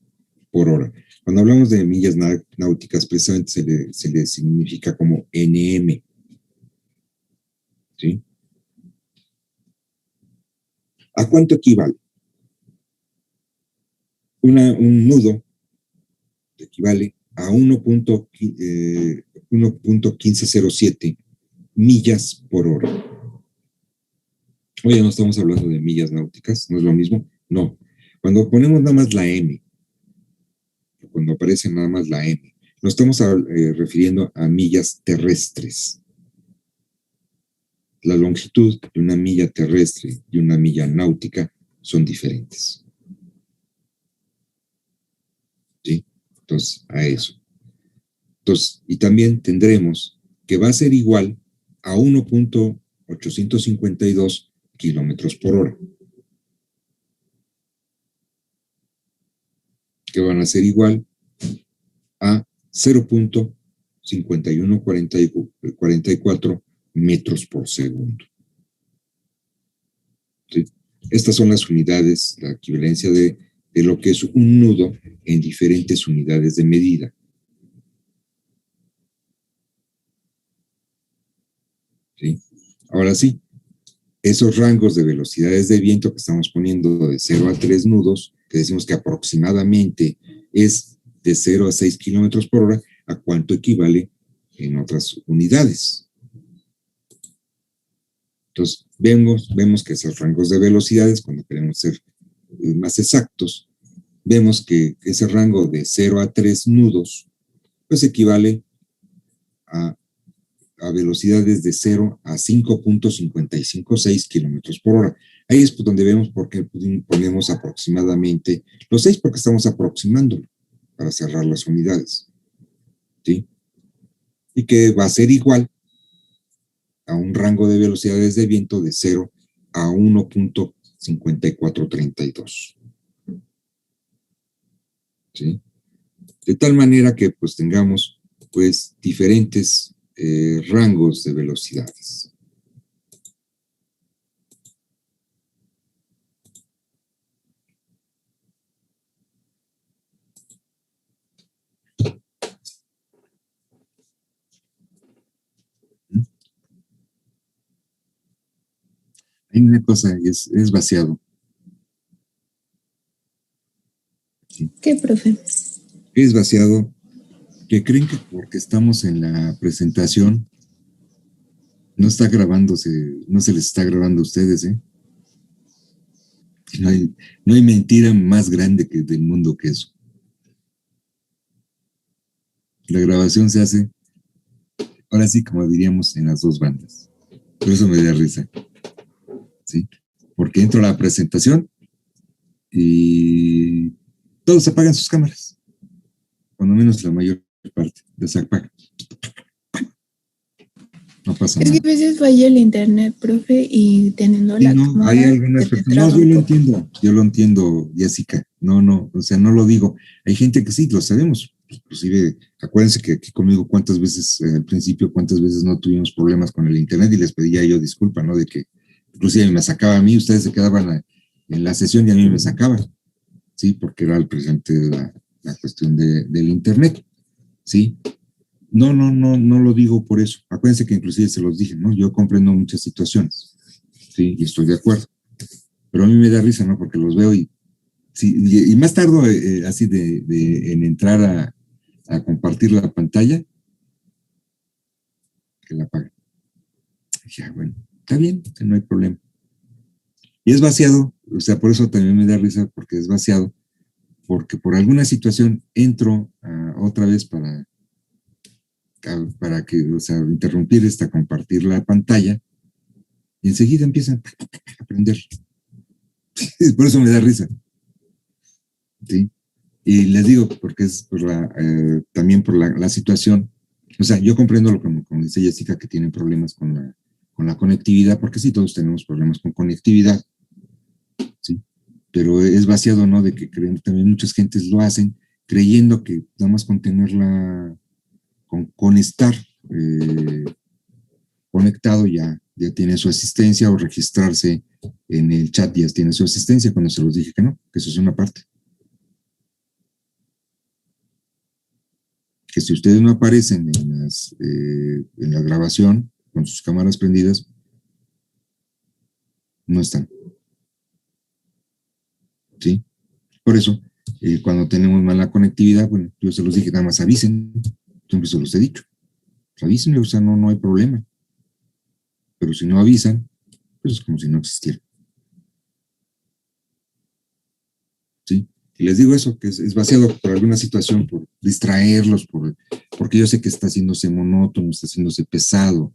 Speaker 1: por hora. Cuando hablamos de millas náuticas, precisamente se le significa como NM. ¿Sí? ¿A cuánto equivale? Un nudo equivale a 1.1507 millas por hora. Oye, no estamos hablando de millas náuticas, ¿no es lo mismo? No. Cuando ponemos nada más la M, cuando aparece nada más la M, nos estamos refiriendo a millas terrestres. La longitud de una milla terrestre y una milla náutica son diferentes. ¿Sí? Entonces, a eso. Entonces, y también tendremos que va a ser igual a 1.852 kilómetros por hora. Que van a ser igual a 0.5144 metros por segundo. ¿Sí? Estas son las unidades, la equivalencia de lo que es un nudo en diferentes unidades de medida. ¿Sí? Ahora sí, esos rangos de velocidades de viento que estamos poniendo de 0 a 3 nudos, que decimos que aproximadamente es de 0 a 6 kilómetros por hora, ¿a cuánto equivale en otras unidades? Entonces, vemos que esos rangos de velocidades, cuando queremos ser más exactos, vemos que ese rango de 0 a 3 nudos, pues equivale a velocidades de 0 a 5.556 kilómetros por hora. Ahí es donde vemos por qué ponemos aproximadamente los 6, porque estamos aproximándolo para cerrar las unidades. ¿Sí? Y que va a ser igual a un rango de velocidades de viento de 0 a 1.5432. ¿Sí? De tal manera que pues tengamos pues diferentes rangos de velocidades. Hay una cosa, es vaciado.
Speaker 4: ¿Sí? ¿Qué, profe?
Speaker 1: Es vaciado, que creen que porque estamos en la presentación no está grabándose, no se les está grabando a ustedes, ¿eh? No hay mentira más grande del mundo que eso. La grabación se hace, ahora sí, como diríamos, en las dos bandas. Por eso me da risa. ¿Sí? Porque entro a la presentación y todos apagan sus cámaras. Cuando menos la mayor parte de esa apaga. No pasa
Speaker 4: Es que
Speaker 1: nada.
Speaker 4: a veces falla el internet, profe, y teniendo
Speaker 1: Sí,
Speaker 4: la
Speaker 1: no,
Speaker 4: cámara
Speaker 1: hay algunas
Speaker 4: se te
Speaker 1: personas, no,
Speaker 4: traba un poco.
Speaker 1: yo lo entiendo, Jessica, no, o sea, no lo digo. Hay gente que sí, lo sabemos, inclusive, acuérdense que aquí conmigo cuántas veces, al principio, cuántas veces no tuvimos problemas con el internet y les pedía yo disculpa, ¿no? De que inclusive me sacaba a mí, ustedes se quedaban en la sesión y a mí me sacaban, ¿sí? Porque era el presente de la cuestión del internet, ¿sí? No lo digo por eso. Acuérdense que inclusive se los dije, ¿no? Yo comprendo muchas situaciones, ¿sí? Y estoy de acuerdo. Pero a mí me da risa, ¿no? Porque los veo y, sí, y más tardo así en entrar a compartir la pantalla, que la apagan. Ya, bueno, está bien, no hay problema. Y es vaciado, o sea, por eso también me da risa, porque es vaciado, porque por alguna situación entro otra vez para que, o sea, interrumpir compartir la pantalla, y enseguida empiezan a aprender. Por eso me da risa. ¿Sí? Y les digo, porque es también por la situación. O sea, yo comprendo como dice Jessica, que tienen problemas con la conectividad, porque sí, todos tenemos problemas con conectividad, ¿sí? Pero es vaciado, ¿no? De que creen, también muchas gentes lo hacen creyendo que nada más con tenerla, con estar conectado ya tiene su asistencia, o registrarse en el chat ya tiene su asistencia, cuando se los dije que no, que eso es una parte. Que si ustedes no aparecen en la grabación con sus cámaras prendidas, no están. ¿Sí? Por eso, cuando tenemos mala conectividad, bueno, yo se los dije, nada más avisen, siempre se los he dicho. Avisen, o sea, no hay problema. Pero si no avisan, pues es como si no existiera. ¿Sí? Y les digo eso, que es vaciado por alguna situación, por distraerlos, porque yo sé que está haciéndose monótono, está haciéndose pesado.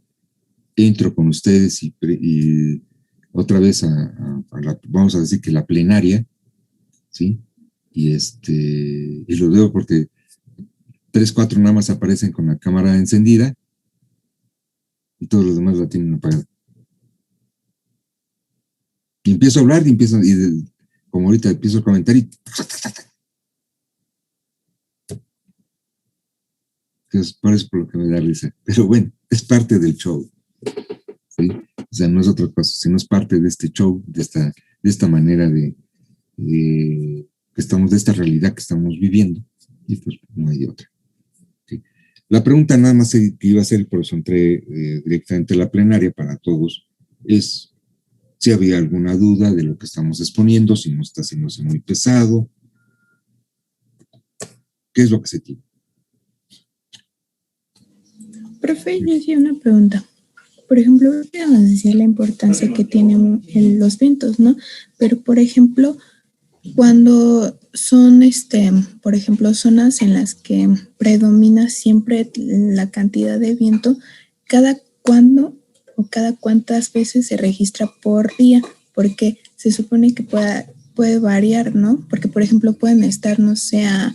Speaker 1: Entro con ustedes y otra vez vamos a decir que la plenaria, ¿sí? Y lo veo porque 3, 4 nada más aparecen con la cámara encendida y todos los demás la tienen apagada. Y empiezo a hablar como ahorita empiezo a comentar y es por eso por lo que me da risa. Pero bueno, es parte del show, ¿sí? O sea, no es otra cosa, sino es parte de este show, de esta manera de de esta realidad que estamos viviendo, y pues no hay de otra. ¿Sí? La pregunta nada más que iba a hacer, por eso entré directamente a la plenaria para todos, es si había alguna duda de lo que estamos exponiendo, si no está haciéndose muy pesado, qué es lo que se tiene.
Speaker 4: Profe, yo hacía una pregunta. Por ejemplo, usted nos decía la importancia que tienen los vientos, ¿no? Pero, por ejemplo, cuando son, por ejemplo, zonas en las que predomina siempre la cantidad de viento, ¿cada cuándo o cada cuántas veces se registra por día? Porque se supone que puede variar, ¿no? Porque, por ejemplo, pueden estar, no sé, a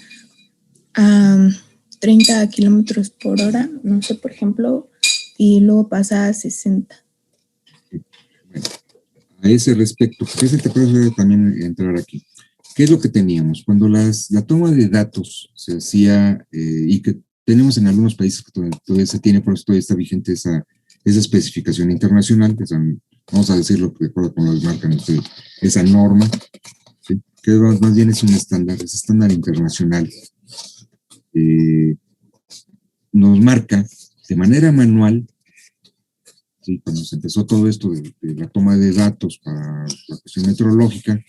Speaker 4: 30 kilómetros por hora, no sé, por ejemplo, y luego pasa a 60.
Speaker 1: Bueno, a ese respecto, porque ese te puede también entrar aquí. ¿Qué es lo que teníamos? Cuando la toma de datos se hacía, y que tenemos en algunos países que todavía se tiene, por eso todavía está vigente esa especificación internacional, que son, vamos a decirlo de acuerdo con lo que marcan ustedes, esa norma, ¿sí? Que más bien es un estándar, es estándar internacional. Nos marca de manera manual, ¿sí? Cuando se empezó todo esto de la toma de datos para la cuestión meteorológica,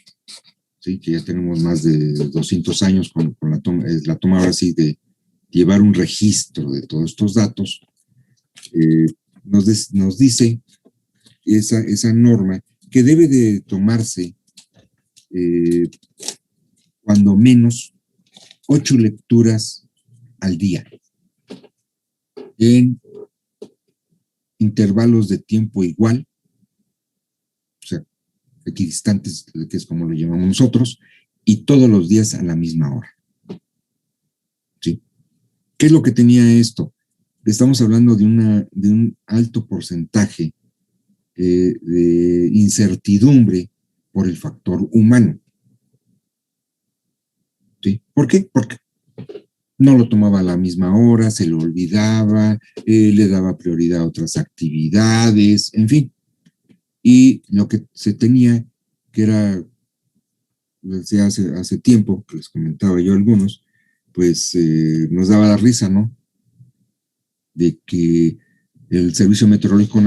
Speaker 1: ¿sí? Que ya tenemos más de 200 años con la toma ahora sí de llevar un registro de todos estos datos, nos dice esa norma que debe de tomarse cuando menos 8 lecturas al día en intervalos de tiempo igual, o sea, equidistantes, que es como lo llamamos nosotros, y todos los días a la misma hora. ¿Sí? ¿Qué es lo que tenía esto? estamos hablando de un alto porcentaje de incertidumbre por el factor humano. ¿Sí? ¿Por qué? Porque no lo tomaba a la misma hora, se lo olvidaba, le daba prioridad a otras actividades, en fin. Y lo que se tenía, que era, desde hace tiempo, que les comentaba yo a algunos, pues nos daba la risa, ¿no? De que el servicio meteorológico,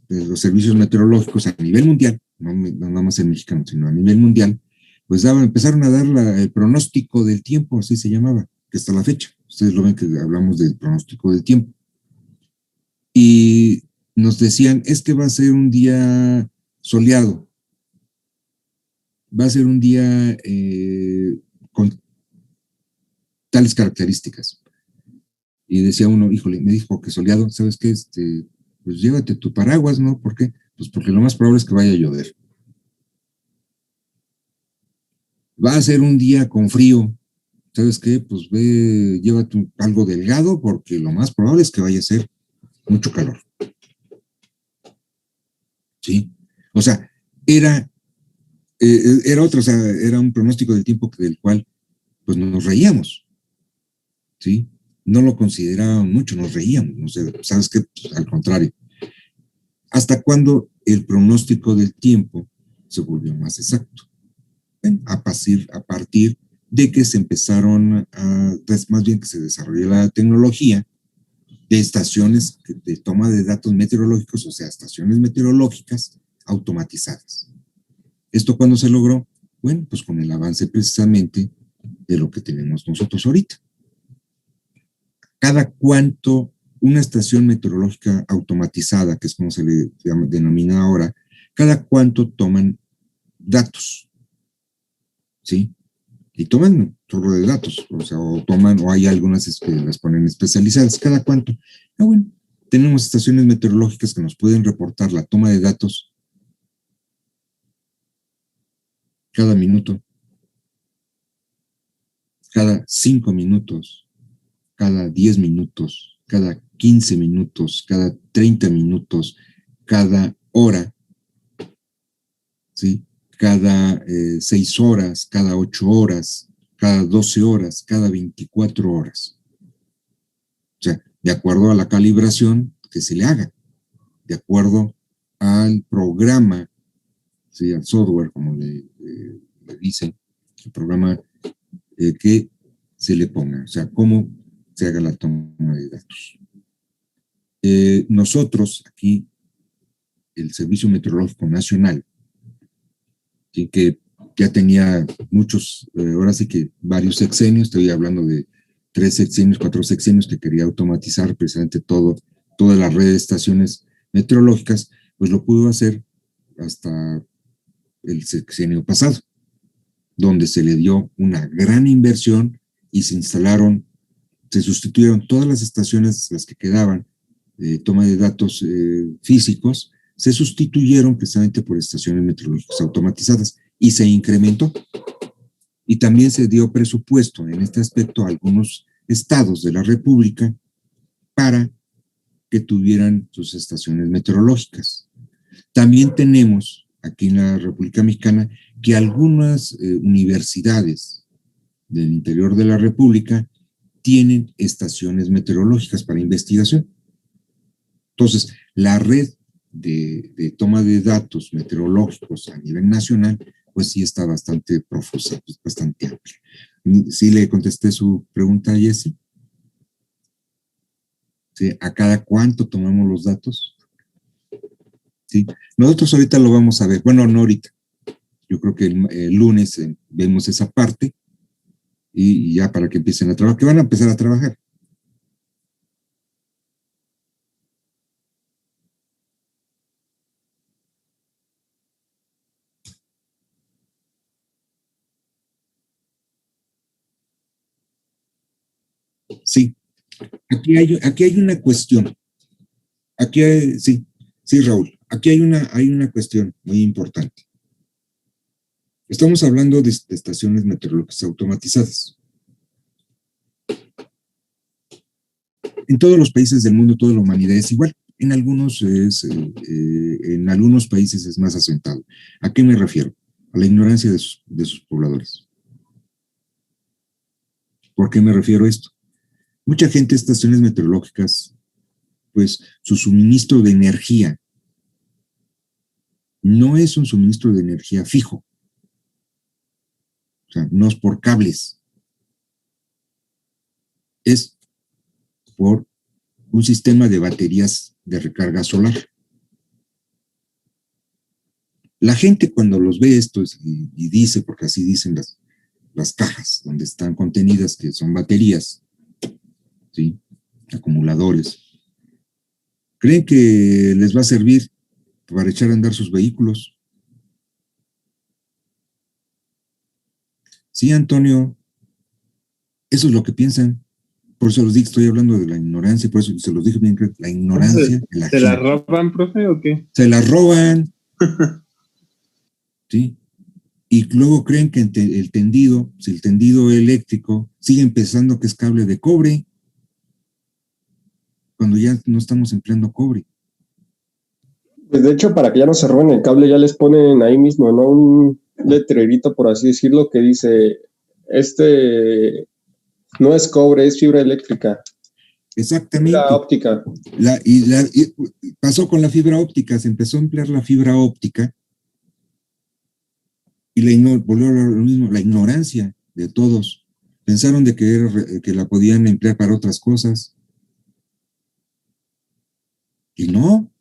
Speaker 1: los servicios meteorológicos a nivel mundial, no nada más en mexicano, sino a nivel mundial, pues empezaron a dar el pronóstico del tiempo, así se llamaba, que hasta la fecha. Ustedes lo ven que hablamos del pronóstico del tiempo. Y nos decían, va a ser un día soleado, va a ser un día con tales características. Y decía uno, híjole, me dijo que soleado, ¿sabes qué? Pues llévate tu paraguas, ¿no? ¿Por qué? Pues porque lo más probable es que vaya a llover. Va a ser un día con frío, ¿sabes qué? Pues llévate algo delgado porque lo más probable es que vaya a ser mucho calor. ¿Sí? O sea, era otro, o sea, era un pronóstico del tiempo del cual pues nos reíamos, ¿sí? No lo consideraban mucho, nos reíamos, no sé, ¿sabes qué? Pues, al contrario. ¿Hasta cuándo el pronóstico del tiempo se volvió más exacto? A partir de que se empezaron más bien que se desarrolló la tecnología de estaciones de toma de datos meteorológicos, o sea, estaciones meteorológicas automatizadas. ¿Esto cuándo se logró? Bueno, pues con el avance precisamente de lo que tenemos nosotros ahorita. Cada cuánto una estación meteorológica automatizada, que es como se le denomina ahora, cada cuánto toman datos, ¿sí? Y toman un chorro de datos, o sea, o hay algunas que las ponen especializadas. ¿Cada cuánto? Bueno, tenemos estaciones meteorológicas que nos pueden reportar la toma de datos cada minuto, cada 5 minutos, cada 10 minutos, cada 15 minutos, cada 30 minutos, cada hora, ¿sí? Cada 6 horas, cada 8 horas, cada 12 horas, cada 24 horas. O sea, de acuerdo a la calibración que se le haga, de acuerdo al programa, ¿sí? Al software, como le dicen, el programa que se le ponga, o sea, cómo se haga la toma de datos. Nosotros aquí, el Servicio Meteorológico Nacional, ¿sí? Que ya tenía muchos, ahora sí que varios sexenios, estoy hablando de 3 sexenios, 4 sexenios, que quería automatizar precisamente toda la red de estaciones meteorológicas, pues lo pudo hacer hasta el sexenio pasado, donde se le dio una gran inversión y se sustituyeron todas las estaciones, las que quedaban, toma de datos físicos, se sustituyeron precisamente por estaciones meteorológicas automatizadas y se incrementó. Y también se dio presupuesto en este aspecto a algunos estados de la República para que tuvieran sus estaciones meteorológicas. También tenemos aquí en la República Mexicana que algunas universidades del interior de la República tienen estaciones meteorológicas para investigación. Entonces, la red de toma de datos meteorológicos a nivel nacional, pues sí está bastante profusa, pues bastante amplia. ¿Sí le contesté su pregunta a Jessy? ¿Sí? ¿A cada cuánto tomamos los datos? ¿Sí? Nosotros ahorita lo vamos a ver. Bueno, no ahorita. Yo creo que el lunes vemos esa parte y ya para que empiecen a trabajar, que van a empezar a trabajar. Sí, aquí hay una cuestión. Sí, Raúl. Aquí hay una cuestión muy importante. Estamos hablando de estaciones meteorológicas automatizadas. En todos los países del mundo, toda la humanidad es igual. En algunos países es más asentado. ¿A qué me refiero? A la ignorancia de sus pobladores. ¿Por qué me refiero a esto? Mucha gente, estaciones meteorológicas, pues su suministro de energía no es un suministro de energía fijo. O sea, no es por cables. Es por un sistema de baterías de recarga solar. La gente cuando los ve estos y dice, porque así dicen las cajas donde están contenidas, que son baterías, ¿sí? Acumuladores, creen que les va a servir para echar a andar sus vehículos. Sí, Antonio, eso es lo que piensan. Por eso los dije, estoy hablando de la ignorancia, por eso se los dije bien, la ignorancia de la
Speaker 5: gente. ¿Se la roban, profe, o qué?
Speaker 1: Se la roban. ¿Sí? Y luego creen que el tendido eléctrico sigue pensando que es cable de cobre, cuando ya no estamos empleando cobre.
Speaker 2: Pues de hecho, para que ya no se roben el cable, ya les ponen ahí mismo, ¿no? Un letrerito, por así decirlo, que dice, no es cobre, es fibra eléctrica.
Speaker 1: Exactamente.
Speaker 2: Fibra óptica.
Speaker 1: Y pasó con la fibra óptica, se empezó a emplear la fibra óptica y volvió a lo mismo, la ignorancia de todos. Pensaron de que la podían emplear para otras cosas. Y no.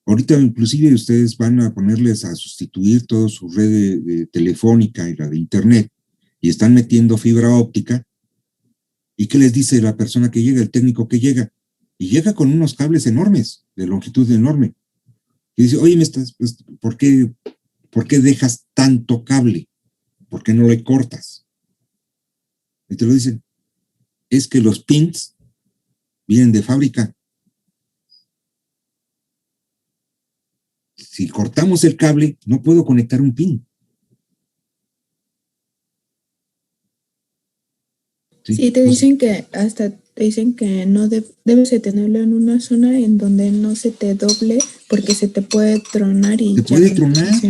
Speaker 1: Ahorita inclusive ustedes van a ponerles a sustituir toda su red de telefónica y la de internet y están metiendo fibra óptica. ¿Y qué les dice la persona que llega, el técnico que llega? Y llega con unos cables enormes, de longitud enorme. Y dice, oye, ¿por qué dejas tanto cable? ¿Por qué no le cortas? Y te lo dicen, es que los pins vienen de fábrica. Si cortamos el cable, no puedo conectar un pin.
Speaker 4: Sí, te dicen que no debes de tenerlo en una zona en donde no se te doble porque se te puede tronar y
Speaker 1: se puede tronar,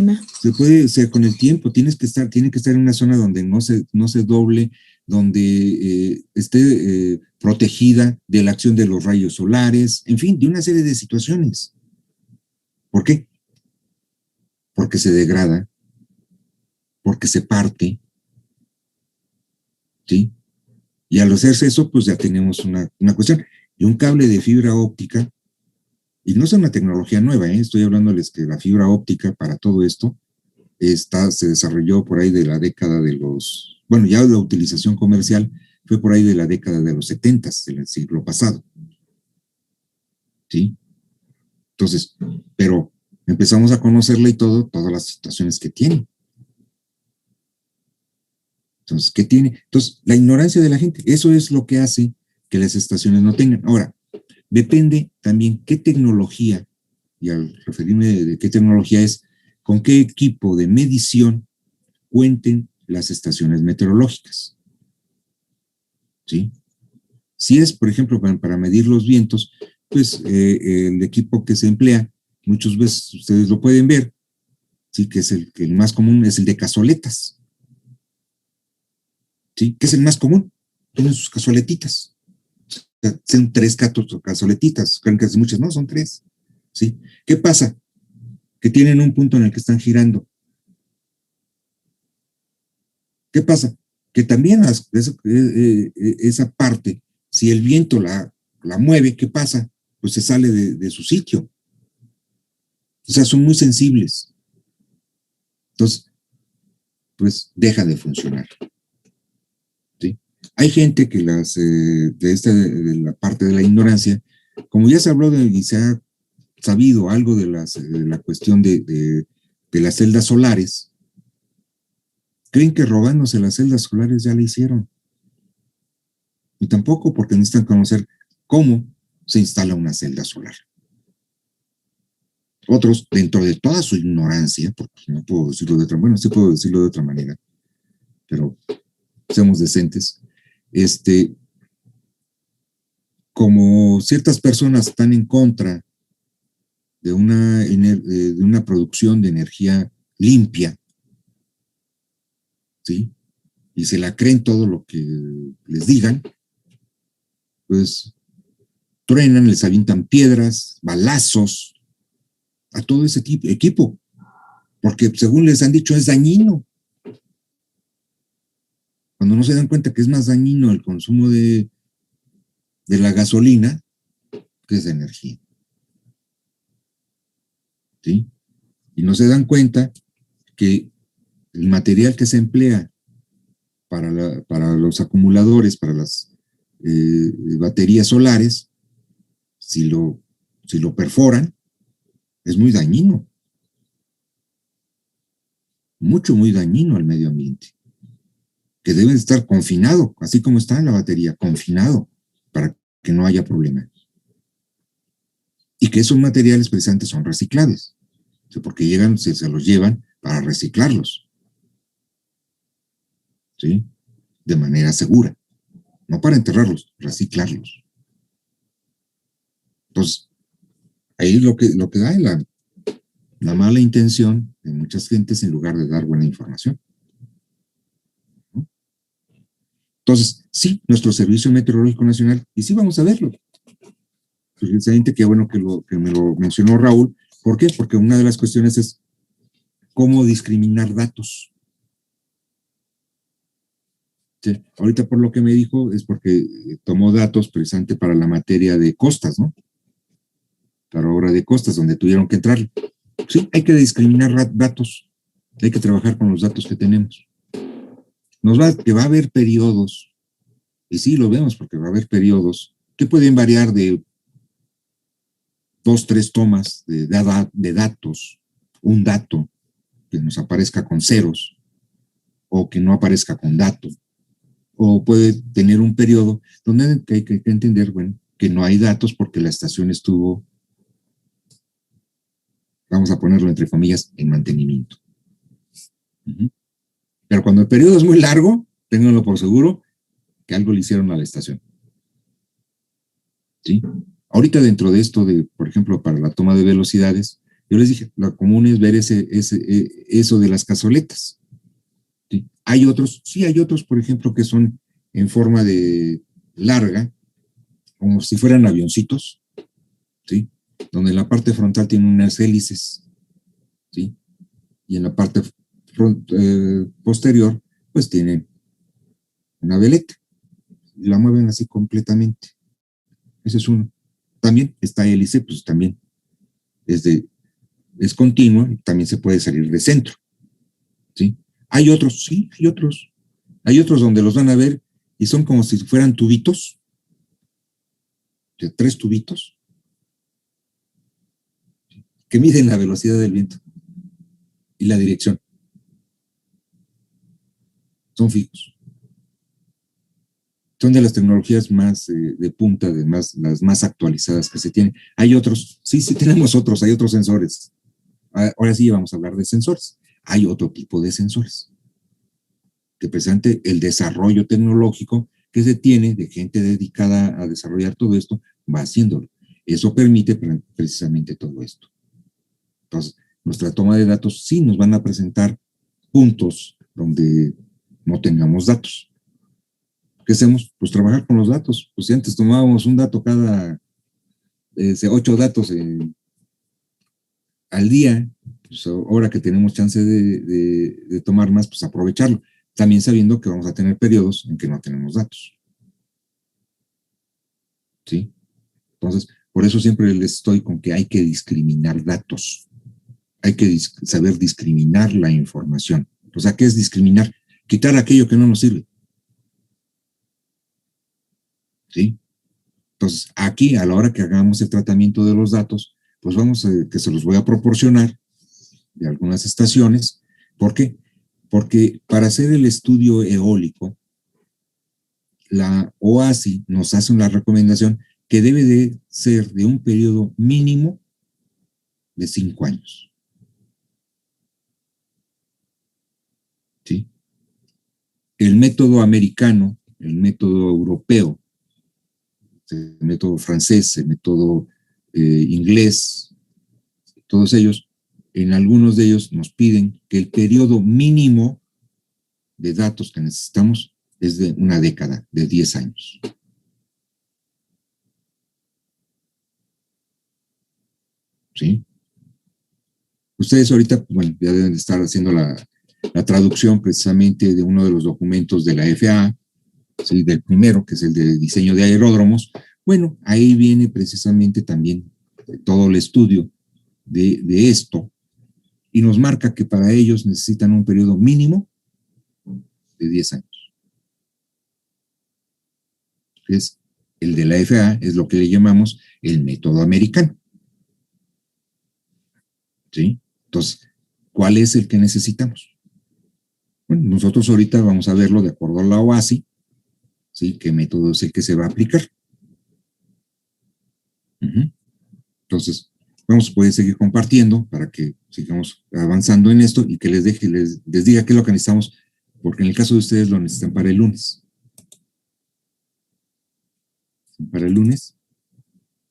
Speaker 1: con el tiempo, tiene que estar en una zona donde no se doble, donde esté protegida de la acción de los rayos solares, en fin, de una serie de situaciones. ¿Por qué? Porque se degrada, porque se parte, ¿sí? Y al hacerse eso, pues ya tenemos una cuestión. Y un cable de fibra óptica, y no es una tecnología nueva, estoy hablándoles que la fibra óptica para todo esto se desarrolló por ahí de la década de ya la utilización comercial fue por ahí de la década de los 70 del siglo pasado. ¿Sí? Entonces, pero empezamos a conocerla y todas las situaciones que tiene. Entonces, ¿qué tiene? Entonces, la ignorancia de la gente, eso es lo que hace que las estaciones no tengan. Ahora, depende también qué tecnología, y al referirme de qué tecnología es, con qué equipo de medición cuenten las estaciones meteorológicas. ¿Sí? Si es, por ejemplo, para medir los vientos, pues el equipo que se emplea, muchas veces ustedes lo pueden ver, ¿sí? Que es el más común, es el de cazoletas. ¿Sí? ¿Qué es el más común? Tienen sus cazoletitas. Son 3 cazoletitas. Creen que es muchas, no, son 3. ¿Sí? ¿Qué pasa? Que tienen un punto en el que están girando. ¿Qué pasa? Que también esa parte, si el viento la mueve, ¿qué pasa? Pues se sale de su sitio. O sea, son muy sensibles. Entonces, pues deja de funcionar. ¿Sí? Hay gente que de la parte de la ignorancia, como ya se habló y se ha sabido algo de la cuestión de las celdas solares, creen que robándose las celdas solares ya la hicieron. Y tampoco, porque necesitan conocer cómo se instala una celda solar. Otros, dentro de toda su ignorancia, porque no puedo decirlo de otra manera, bueno, sí puedo decirlo de otra manera, pero seamos decentes, como ciertas personas están en contra de una producción de energía limpia, ¿sí? Y se la creen todo lo que les digan, pues truenan, les avientan piedras, balazos a todo ese equipo, porque según les han dicho es dañino. Cuando no se dan cuenta que es más dañino el consumo de la gasolina que es de energía. ¿Sí? Y no se dan cuenta que el material que se emplea para los acumuladores, para las baterías solares, si lo perforan, es muy dañino. Muy dañino al medio ambiente. Que debe estar confinado, así como está en la batería, confinado, para que no haya problema. Y que esos materiales precisamente son reciclables, o sea, porque llegan, se los llevan para reciclarlos, ¿sí? De manera segura, no para enterrarlos, reciclarlos. Entonces, ahí lo que da es la mala intención de muchas gentes en lugar de dar buena información. ¿No? Entonces, sí, nuestro Servicio Meteorológico Nacional, y sí vamos a verlo. Precisamente qué bueno que me lo mencionó Raúl. ¿Por qué? Porque una de las cuestiones es cómo discriminar datos. Sí, ahorita por lo que me dijo es porque tomó datos precisamente para la materia de costas, ¿no? Para obra de costas, donde tuvieron que entrar. Sí, hay que discriminar datos, hay que trabajar con los datos que tenemos. Que va a haber periodos, y sí lo vemos porque va a haber periodos que pueden variar de 2, 3 tomas de datos, un dato que nos aparezca con ceros o que no aparezca con dato, o puede tener un periodo donde hay que entender, bueno, que no hay datos porque la estación estuvo, vamos a ponerlo entre comillas, en mantenimiento. Pero cuando el periodo es muy largo, ténganlo por seguro que algo le hicieron a la estación. ¿Sí? Ahorita dentro de esto por ejemplo, para la toma de velocidades, yo les dije, lo común es ver eso de las cazoletas. ¿Sí? Hay otros, por ejemplo, que son en forma de larga, como si fueran avioncitos, ¿sí? Donde en la parte frontal tiene unas hélices, ¿sí? Y en la parte posterior, pues tiene una veleta. Y la mueven así completamente. Ese es uno. También esta hélice, pues también es continua y también se puede salir de centro. ¿Sí? Hay otros, sí, hay otros. Hay otros donde los van a ver y son como si fueran tubitos, de 3 tubitos, que miden la velocidad del viento y la dirección. Son fijos. Son de las tecnologías más de punta, las más actualizadas que se tienen. Hay otros, sí tenemos otros, hay otros sensores. Ahora sí vamos a hablar de sensores. Hay otro tipo de sensores. Que precisamente el desarrollo tecnológico que se tiene de gente dedicada a desarrollar todo esto, va haciéndolo. Eso permite precisamente todo esto. Entonces, nuestra toma de datos sí nos van a presentar puntos donde no tengamos datos. ¿Qué hacemos? Pues trabajar con los datos. Pues si antes tomábamos un dato cada 8 datos al día, pues ahora que tenemos chance de tomar más, pues aprovecharlo. También sabiendo que vamos a tener periodos en que no tenemos datos. ¿Sí? Entonces, por eso siempre les estoy con que hay que discriminar datos. Hay que saber discriminar la información. O sea, ¿qué es discriminar? Quitar aquello que no nos sirve. ¿Sí? Entonces, aquí, a la hora que hagamos el tratamiento de los datos, pues que se los voy a proporcionar de algunas estaciones. ¿Por qué? Porque para hacer el estudio eólico, la OASI nos hace una recomendación que debe de ser de un periodo mínimo de 5 años. ¿Sí? El método americano, el método europeo, el método francés, el método inglés, todos ellos, en algunos de ellos nos piden que el periodo mínimo de datos que necesitamos es de una década, de 10 años. ¿Sí? Ustedes ahorita, bueno, ya deben de estar haciendo la traducción precisamente de uno de los documentos de la FAA, ¿sí? Del primero, que es el de diseño de aeródromos. Bueno, ahí viene precisamente también todo el estudio de esto, y nos marca que para ellos necesitan un periodo mínimo de 10 años. Es el de la FAA, es lo que le llamamos el método americano. ¿Sí? Entonces, ¿cuál es el que necesitamos? Bueno, nosotros ahorita vamos a verlo de acuerdo a la OASI, ¿sí? ¿Qué método es el que se va a aplicar? Entonces, vamos a poder seguir compartiendo para que sigamos avanzando en esto y que les diga qué es lo que necesitamos, porque en el caso de ustedes lo necesitan para el lunes. ¿Para el lunes?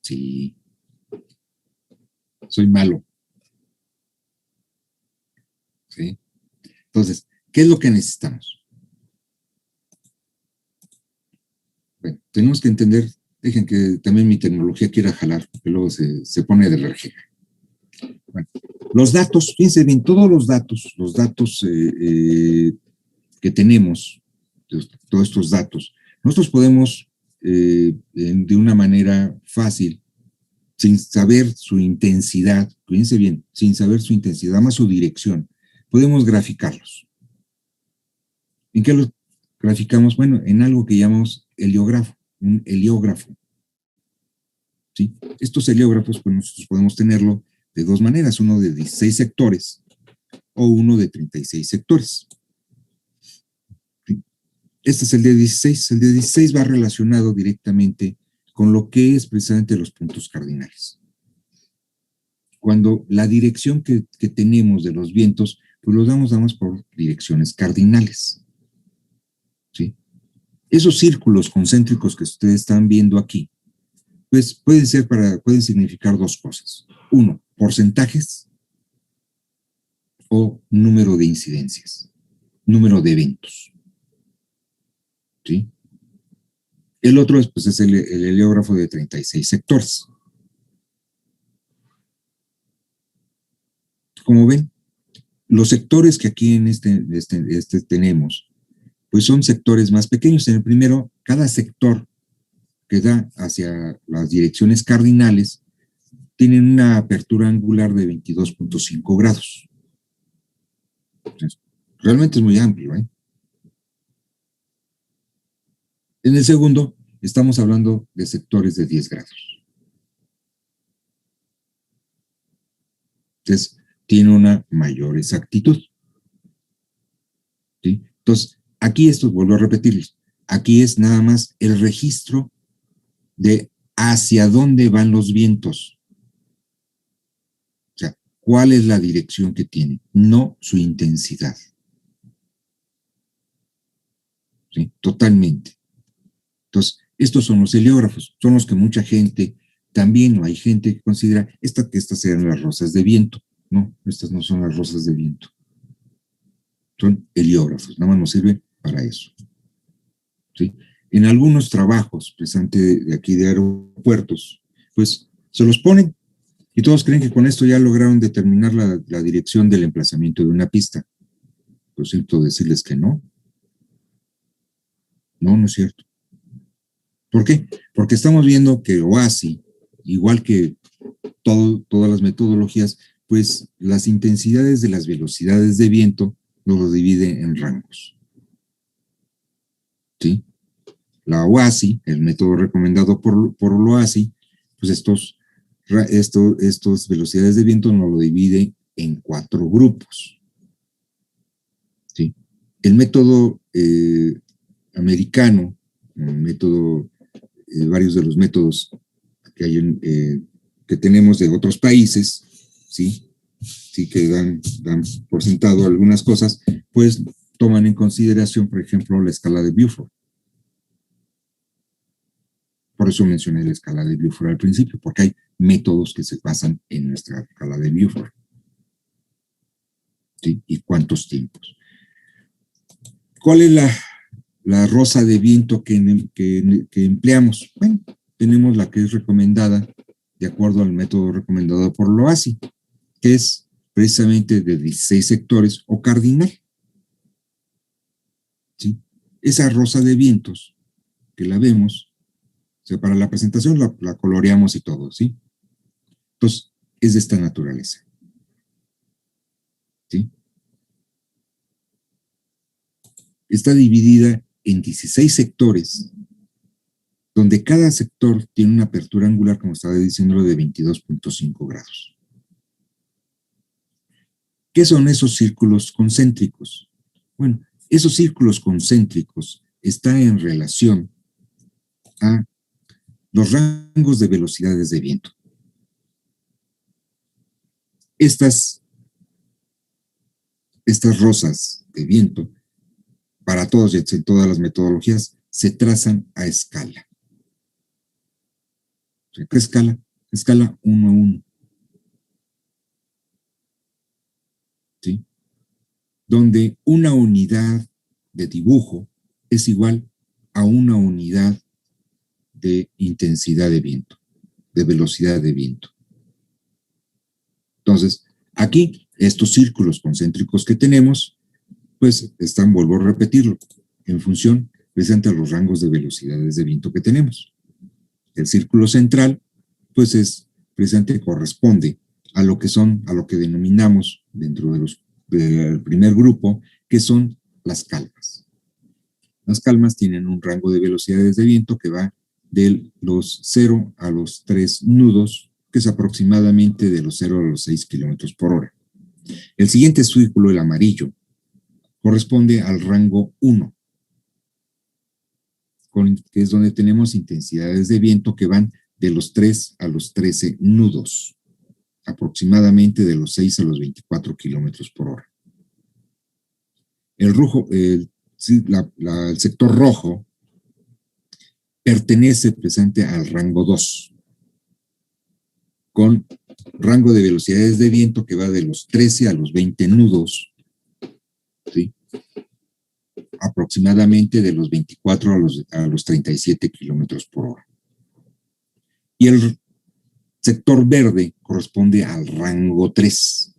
Speaker 1: Sí. Soy malo. ¿Sí? Entonces, ¿qué es lo que necesitamos? Bueno, tenemos que entender, dejen que también mi tecnología quiera jalar, porque luego se pone de rejega. Bueno, los datos, fíjense bien, todos los datos que tenemos, todos estos datos, nosotros podemos, de una manera fácil, sin saber su intensidad, fíjense bien, sin saber su intensidad, más su dirección, podemos graficarlos. ¿En qué los graficamos? Bueno, en algo que llamamos heliógrafo, un heliógrafo. ¿Sí? Estos heliógrafos, pues nosotros podemos tenerlo de dos maneras, uno de 16 sectores o uno de 36 sectores. ¿Sí? Este es el de 16. El de 16 va relacionado directamente con lo que es precisamente los puntos cardinales. Cuando la dirección que tenemos de los vientos, pues los damos por direcciones cardinales. ¿Sí? Esos círculos concéntricos que ustedes están viendo aquí, pues pueden significar dos cosas. Uno, porcentajes o número de incidencias, número de eventos. ¿Sí? El otro es el heliógrafo de 36 sectores. Como ven, los sectores que aquí en este tenemos, pues son sectores más pequeños. En el primero, cada sector que da hacia las direcciones cardinales tienen una apertura angular de 22.5 grados. Entonces, realmente es muy amplio, ¿eh? En el segundo, estamos hablando de sectores de 10 grados. Entonces, tiene una mayor exactitud. ¿Sí? Entonces, aquí esto, vuelvo a repetirles, aquí es nada más el registro de hacia dónde van los vientos. O sea, cuál es la dirección que tiene, no su intensidad. ¿Sí? Totalmente. Entonces, estos son los heliógrafos, son los que mucha gente, también hay gente que considera que estas sean las rosas de viento. No, estas no son las rosas de viento. Son heliógrafos, nada más nos sirven para eso. ¿Sí? En algunos trabajos, precisamente de aquí de aeropuertos, pues se los ponen y todos creen que con esto ya lograron determinar la dirección del emplazamiento de una pista. Lo siento decirles que no. No, no es cierto. ¿Por qué? Porque estamos viendo que OASI, igual que todas las metodologías, pues las intensidades de las velocidades de viento nos lo divide en rangos. ¿Sí? La OASI, el método recomendado por la OASI, pues estos velocidades de viento nos lo divide en 4 grupos. ¿Sí? El método americano, varios de los métodos que hay que tenemos de otros países, ¿sí? Sí, que dan por sentado algunas cosas, pues toman en consideración, por ejemplo, la escala de Beaufort. Por eso mencioné la escala de Buford al principio, porque hay métodos que se basan en nuestra escala de Buford. ¿Sí? ¿Y cuántos tiempos? ¿Cuál es la rosa de viento que empleamos? Bueno, tenemos la que es recomendada de acuerdo al método recomendado por l'OASI, que es precisamente de 16 sectores o cardinal. ¿Sí? Esa rosa de vientos que la vemos, o sea, para la presentación la coloreamos y todo, ¿sí? Entonces, es de esta naturaleza. ¿Sí? Está dividida en 16 sectores, donde cada sector tiene una apertura angular, como estaba diciendo, de 22.5 grados. ¿Qué son esos círculos concéntricos? Bueno, esos círculos concéntricos están en relación a los rangos de velocidades de viento. Estas rosas de viento, para todos y en todas las metodologías, se trazan a escala. ¿Qué escala? Escala 1 a 1. ¿Sí? Donde una unidad de dibujo es igual a una unidad de intensidad de viento, de velocidad de viento. Entonces, aquí, estos círculos concéntricos que tenemos, pues están, vuelvo a repetirlo, en función precisamente a los rangos de velocidades de viento que tenemos. El círculo central, pues es precisamente corresponde a lo que denominamos dentro del primer grupo, que son las calmas. Las calmas tienen un rango de velocidades de viento que va de los 0 a los 3 nudos, que es aproximadamente de los 0 a los 6 kilómetros por hora. El siguiente círculo, el amarillo, corresponde al rango 1, que es donde tenemos intensidades de viento que van de los 3 a los 13 nudos, aproximadamente de los 6 a los 24 kilómetros por hora. El sector rojo pertenece presente al rango 2, con rango de velocidades de viento que va de los 13 a los 20 nudos, ¿sí? Aproximadamente de los 24 a los 37 kilómetros por hora. Y el sector verde corresponde al rango 3,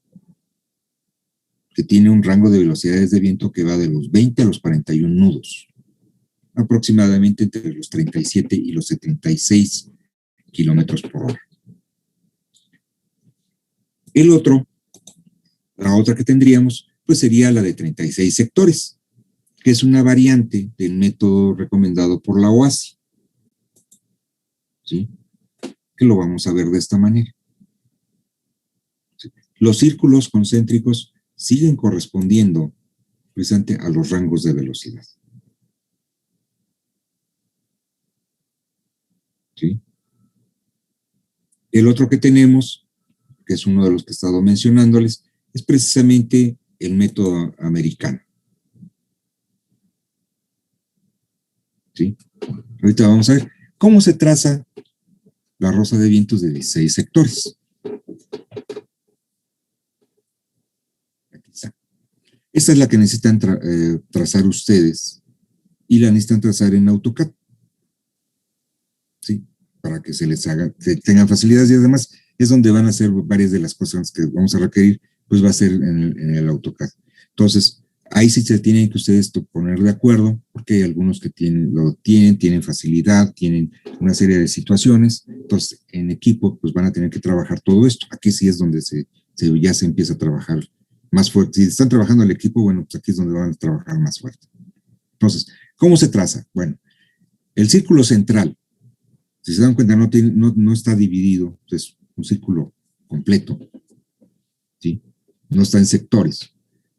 Speaker 1: que tiene un rango de velocidades de viento que va de los 20 a los 41 nudos, aproximadamente entre los 37 y los 76 kilómetros por hora. La otra que tendríamos, pues sería la de 36 sectores, que es una variante del método recomendado por la OASI. ¿Sí? Que lo vamos a ver de esta manera. ¿Sí? Los círculos concéntricos siguen correspondiendo precisamente a los rangos de velocidad. ¿Sí? El otro que tenemos, que es uno de los que he estado mencionándoles, es precisamente el método americano. ¿Sí? Ahorita vamos a ver cómo se traza la rosa de vientos de 16 sectores. Aquí está. Esta es la que necesitan trazar ustedes y la necesitan trazar en AutoCAD. ¿Sí? Para que se les haga, que tengan facilidades, y además es donde van a hacer varias de las cosas que vamos a requerir, pues va a ser en el AutoCAD. Entonces, ahí sí se tienen que ustedes poner de acuerdo, porque hay algunos que tienen facilidad, tienen una serie de situaciones. Entonces, en equipo, pues van a tener que trabajar todo esto. Aquí sí es donde ya se empieza a trabajar más fuerte. Si están trabajando el equipo, bueno, pues aquí es donde van a trabajar más fuerte. Entonces, ¿cómo se traza? Bueno, el círculo central, si se dan cuenta, no está dividido, es un círculo completo, ¿sí? No está en sectores,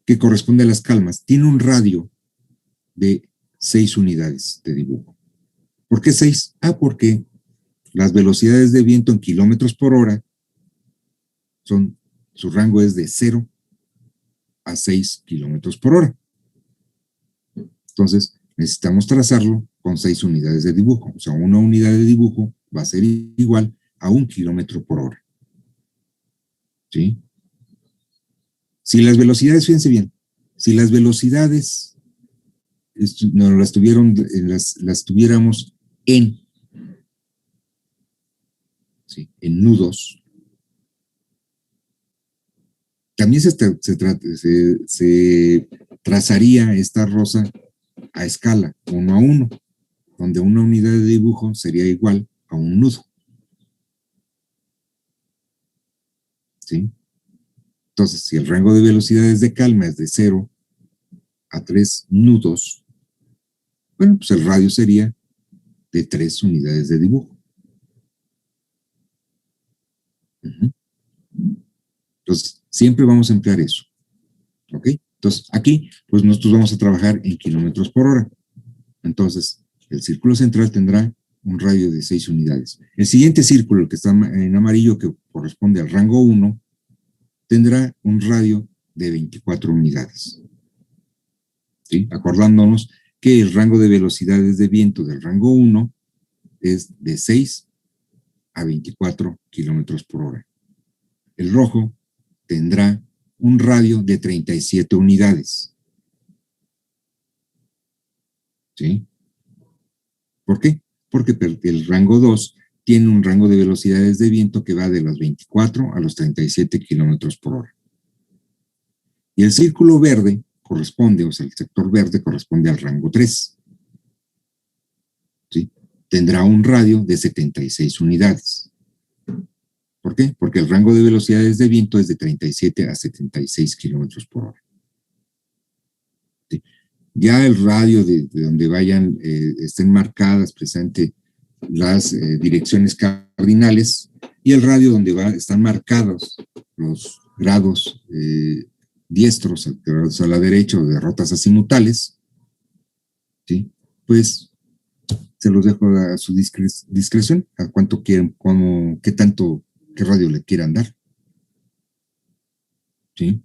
Speaker 1: que corresponde a las calmas. Tiene un radio de 6 unidades de dibujo. ¿Por qué 6? Porque las velocidades de viento en kilómetros por hora su rango es de 0 a 6 kilómetros por hora. Entonces, necesitamos trazarlo con 6 unidades de dibujo. O sea, una unidad de dibujo va a ser igual a 1 kilómetro por hora. ¿Sí? Si las velocidades, fíjense bien, si las velocidades no las tuviéramos en nudos, también se trazaría esta rosa a escala, 1 a 1, donde una unidad de dibujo sería igual a un nudo. ¿Sí? Entonces, si el rango de velocidades de calma es de 0 a 3 nudos, bueno, pues el radio sería de 3 unidades de dibujo. Entonces, siempre vamos a emplear eso. ¿Ok? Entonces, aquí, pues nosotros vamos a trabajar en kilómetros por hora. Entonces, el círculo central tendrá un radio de 6 unidades. El siguiente círculo, el que está en amarillo, que corresponde al rango 1, tendrá un radio de 24 unidades. ¿Sí? Acordándonos que el rango de velocidades de viento del rango 1 es de 6 a 24 kilómetros por hora. El rojo tendrá un radio de 37 unidades. ¿Sí? ¿Por qué? Porque el rango 2 tiene un rango de velocidades de viento que va de los 24 a los 37 kilómetros por hora. Y el círculo verde corresponde, o sea, el sector verde corresponde al rango 3. ¿Sí? Tendrá un radio de 76 unidades. ¿Por qué? Porque el rango de velocidades de viento es de 37 a 76 kilómetros por hora. ¿Sí? Ya el radio de donde vayan, estén marcadas presente las direcciones cardinales, y el radio donde están marcados los grados diestros, grados a la derecha, o de rotas azimutales, ¿sí? Pues se los dejo a su discreción, a cuánto quieren, qué radio le quieran dar. ¿Sí?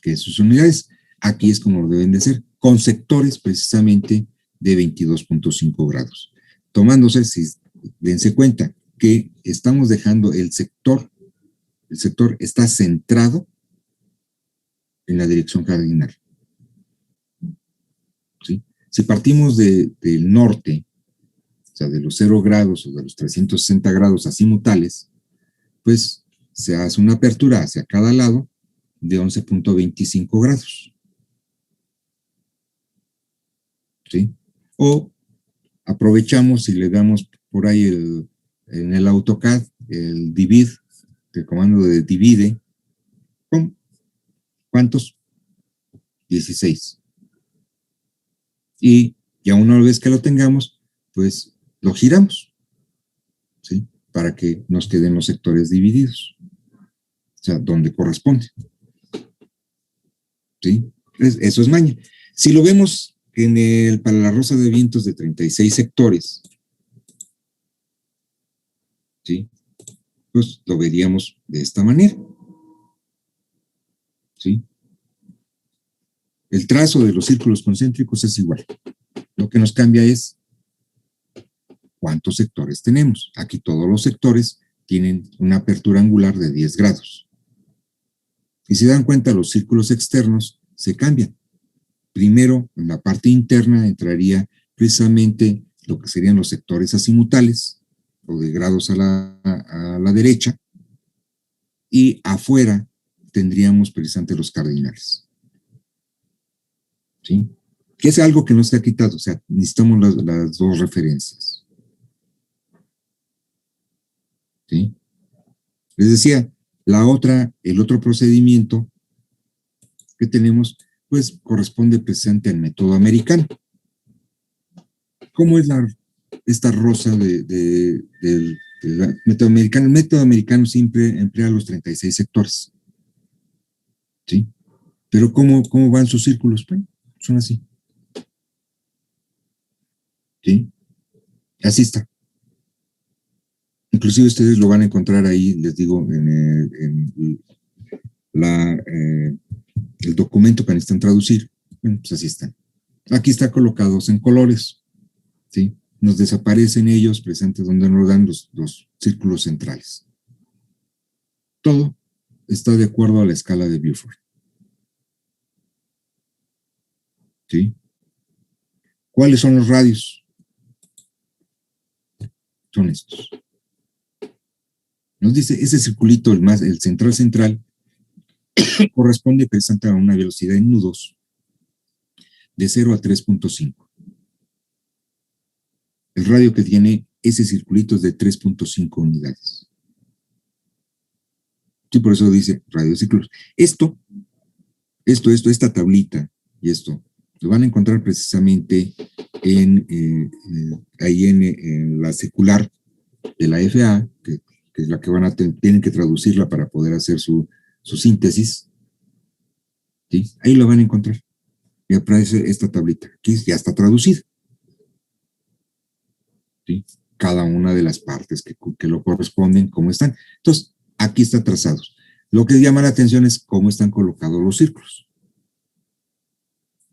Speaker 1: Que sus unidades, aquí es como deben de ser, con sectores precisamente de 22.5 grados. Tomándose, dense cuenta que estamos dejando el sector está centrado en la dirección cardinal. ¿Sí? Si partimos del norte, o sea, de los 0 grados o de los 360 grados azimutales, pues se hace una apertura hacia cada lado de 11.25 grados. ¿Sí? O aprovechamos y le damos por ahí en el AutoCAD el divide, el comando de divide, con ¿cuántos? 16. Y ya una vez que lo tengamos, pues lo giramos, ¿sí? Para que nos queden los sectores divididos, o sea, donde corresponde. ¿Sí? Eso es maña. Si lo vemos para la rosa de vientos de 36 sectores, ¿sí? Pues lo veríamos de esta manera. ¿Sí? El trazo de los círculos concéntricos es igual. Lo que nos cambia es cuántos sectores tenemos. Aquí todos los sectores tienen una apertura angular de 10 grados. Y si dan cuenta, los círculos externos se cambian. Primero, en la parte interna entraría precisamente lo que serían los sectores azimutales, o de grados a la derecha, y afuera tendríamos precisamente los cardinales. ¿Sí? Que es algo que no se ha quitado, o sea, necesitamos las dos referencias. ¿Sí? Les decía, el otro procedimiento que tenemos, pues corresponde precisamente al método americano. ¿Cómo es esta rosa del método americano? El método americano siempre emplea los 36 sectores. ¿Sí? Pero ¿cómo van sus círculos? Bueno, son así. ¿Sí? Así está. Inclusive ustedes lo van a encontrar ahí, les digo, en el documento que necesitan traducir. Bueno, pues así están. Aquí está colocados en colores. ¿Sí? nos desaparecen ellos presentes donde nos dan los círculos centrales. Todo está de acuerdo a la escala de Beaufort. ¿Sí? ¿Cuáles son los radios? Son estos. Nos dice, ese circulito, el central, corresponde presente a una velocidad en nudos de 0 a 3.5. El radio que tiene ese circulito es de 3.5 unidades. Sí, por eso dice radiociclos. Esta tablita y esto, lo van a encontrar precisamente ahí en la circular de la FA, que es la que tienen que traducirla para poder hacer su síntesis. ¿Sí? Ahí lo van a encontrar. Y aparece esta tablita. Aquí ya está traducida. ¿Sí? Cada una de las partes que lo corresponden, cómo están. Entonces, aquí está trazados. Lo que llama la atención es cómo están colocados los círculos.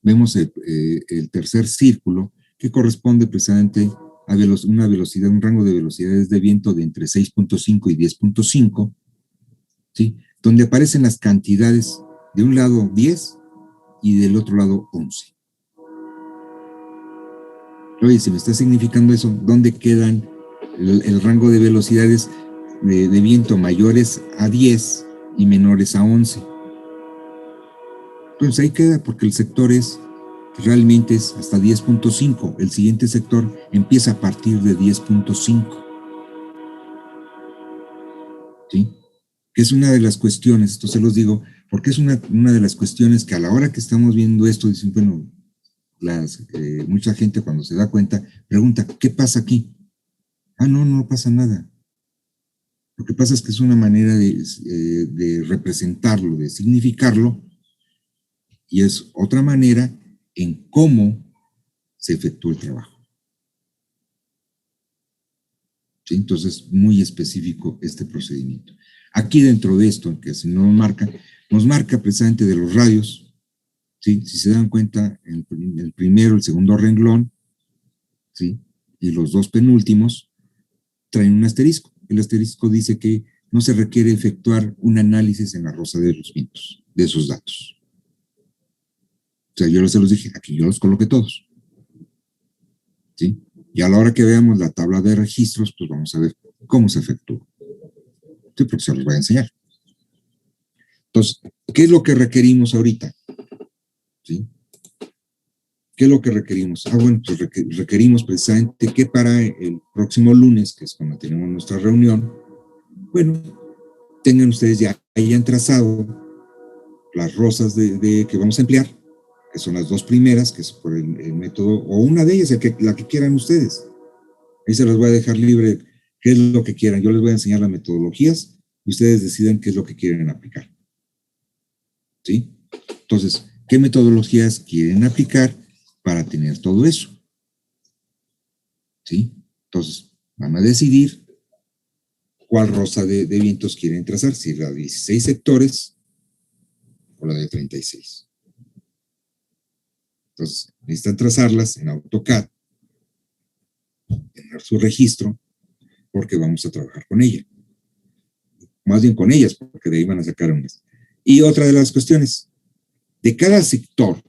Speaker 1: Vemos el tercer círculo, que corresponde precisamente a una velocidad, un rango de velocidades de viento de entre 6.5 y 10.5, ¿sí? Donde aparecen las cantidades de un lado 10 y del otro lado 11. Oye, si me está significando eso, ¿dónde quedan el rango de velocidades de viento mayores a 10 y menores a 11? Pues ahí queda, porque el sector realmente es hasta 10.5. El siguiente sector empieza a partir de 10.5. ¿Sí? Que es una de las cuestiones, esto se los digo, porque es una de las cuestiones que a la hora que estamos viendo esto, dicen, bueno, mucha gente cuando se da cuenta, pregunta, ¿qué pasa aquí? No pasa nada. Lo que pasa es que es una manera de representarlo, de significarlo, y es otra manera en cómo se efectúa el trabajo. ¿Sí? Entonces, muy específico este procedimiento. Aquí dentro de esto, que se nos marca precisamente de los radios. ¿Sí? Si se dan cuenta, el primero, el segundo renglón, ¿sí? Y los dos penúltimos traen un asterisco. El asterisco dice que no se requiere efectuar un análisis en la rosa de los vientos, de esos datos. O sea, yo se los dije, aquí yo los coloqué todos. ¿Sí? Y a la hora que veamos la tabla de registros, pues vamos a ver cómo se efectúa. Sí, porque se los voy a enseñar. Entonces, ¿qué es lo que requerimos ahorita? ¿Sí? ¿Qué es lo que requerimos? Bueno, pues requerimos precisamente que para el próximo lunes, que es cuando tenemos nuestra reunión, bueno, tengan ustedes ya hayan trazado las rosas que vamos a emplear, que son las dos primeras, que es por el método, o una de ellas, la que quieran ustedes. Ahí se las voy a dejar libre, qué es lo que quieran. Yo les voy a enseñar las metodologías y ustedes decidan qué es lo que quieren aplicar. ¿Sí? Entonces, ¿qué metodologías quieren aplicar para tener todo eso? ¿Sí? Entonces, van a decidir cuál rosa de vientos quieren trazar, si la de 16 sectores o la de 36. Entonces, necesitan trazarlas en AutoCAD, tener su registro, porque vamos a trabajar con ella. Más bien con ellas, porque de ahí van a sacar unas. Y otra de las cuestiones, de cada sector,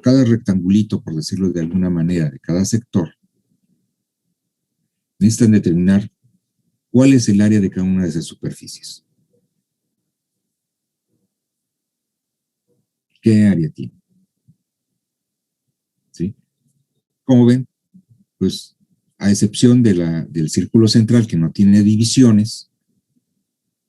Speaker 1: cada rectangulito, por decirlo de alguna manera, de cada sector, necesitan determinar cuál es el área de cada una de esas superficies. ¿Qué área tiene? ¿Sí? Como ven, pues a excepción del círculo central que no tiene divisiones,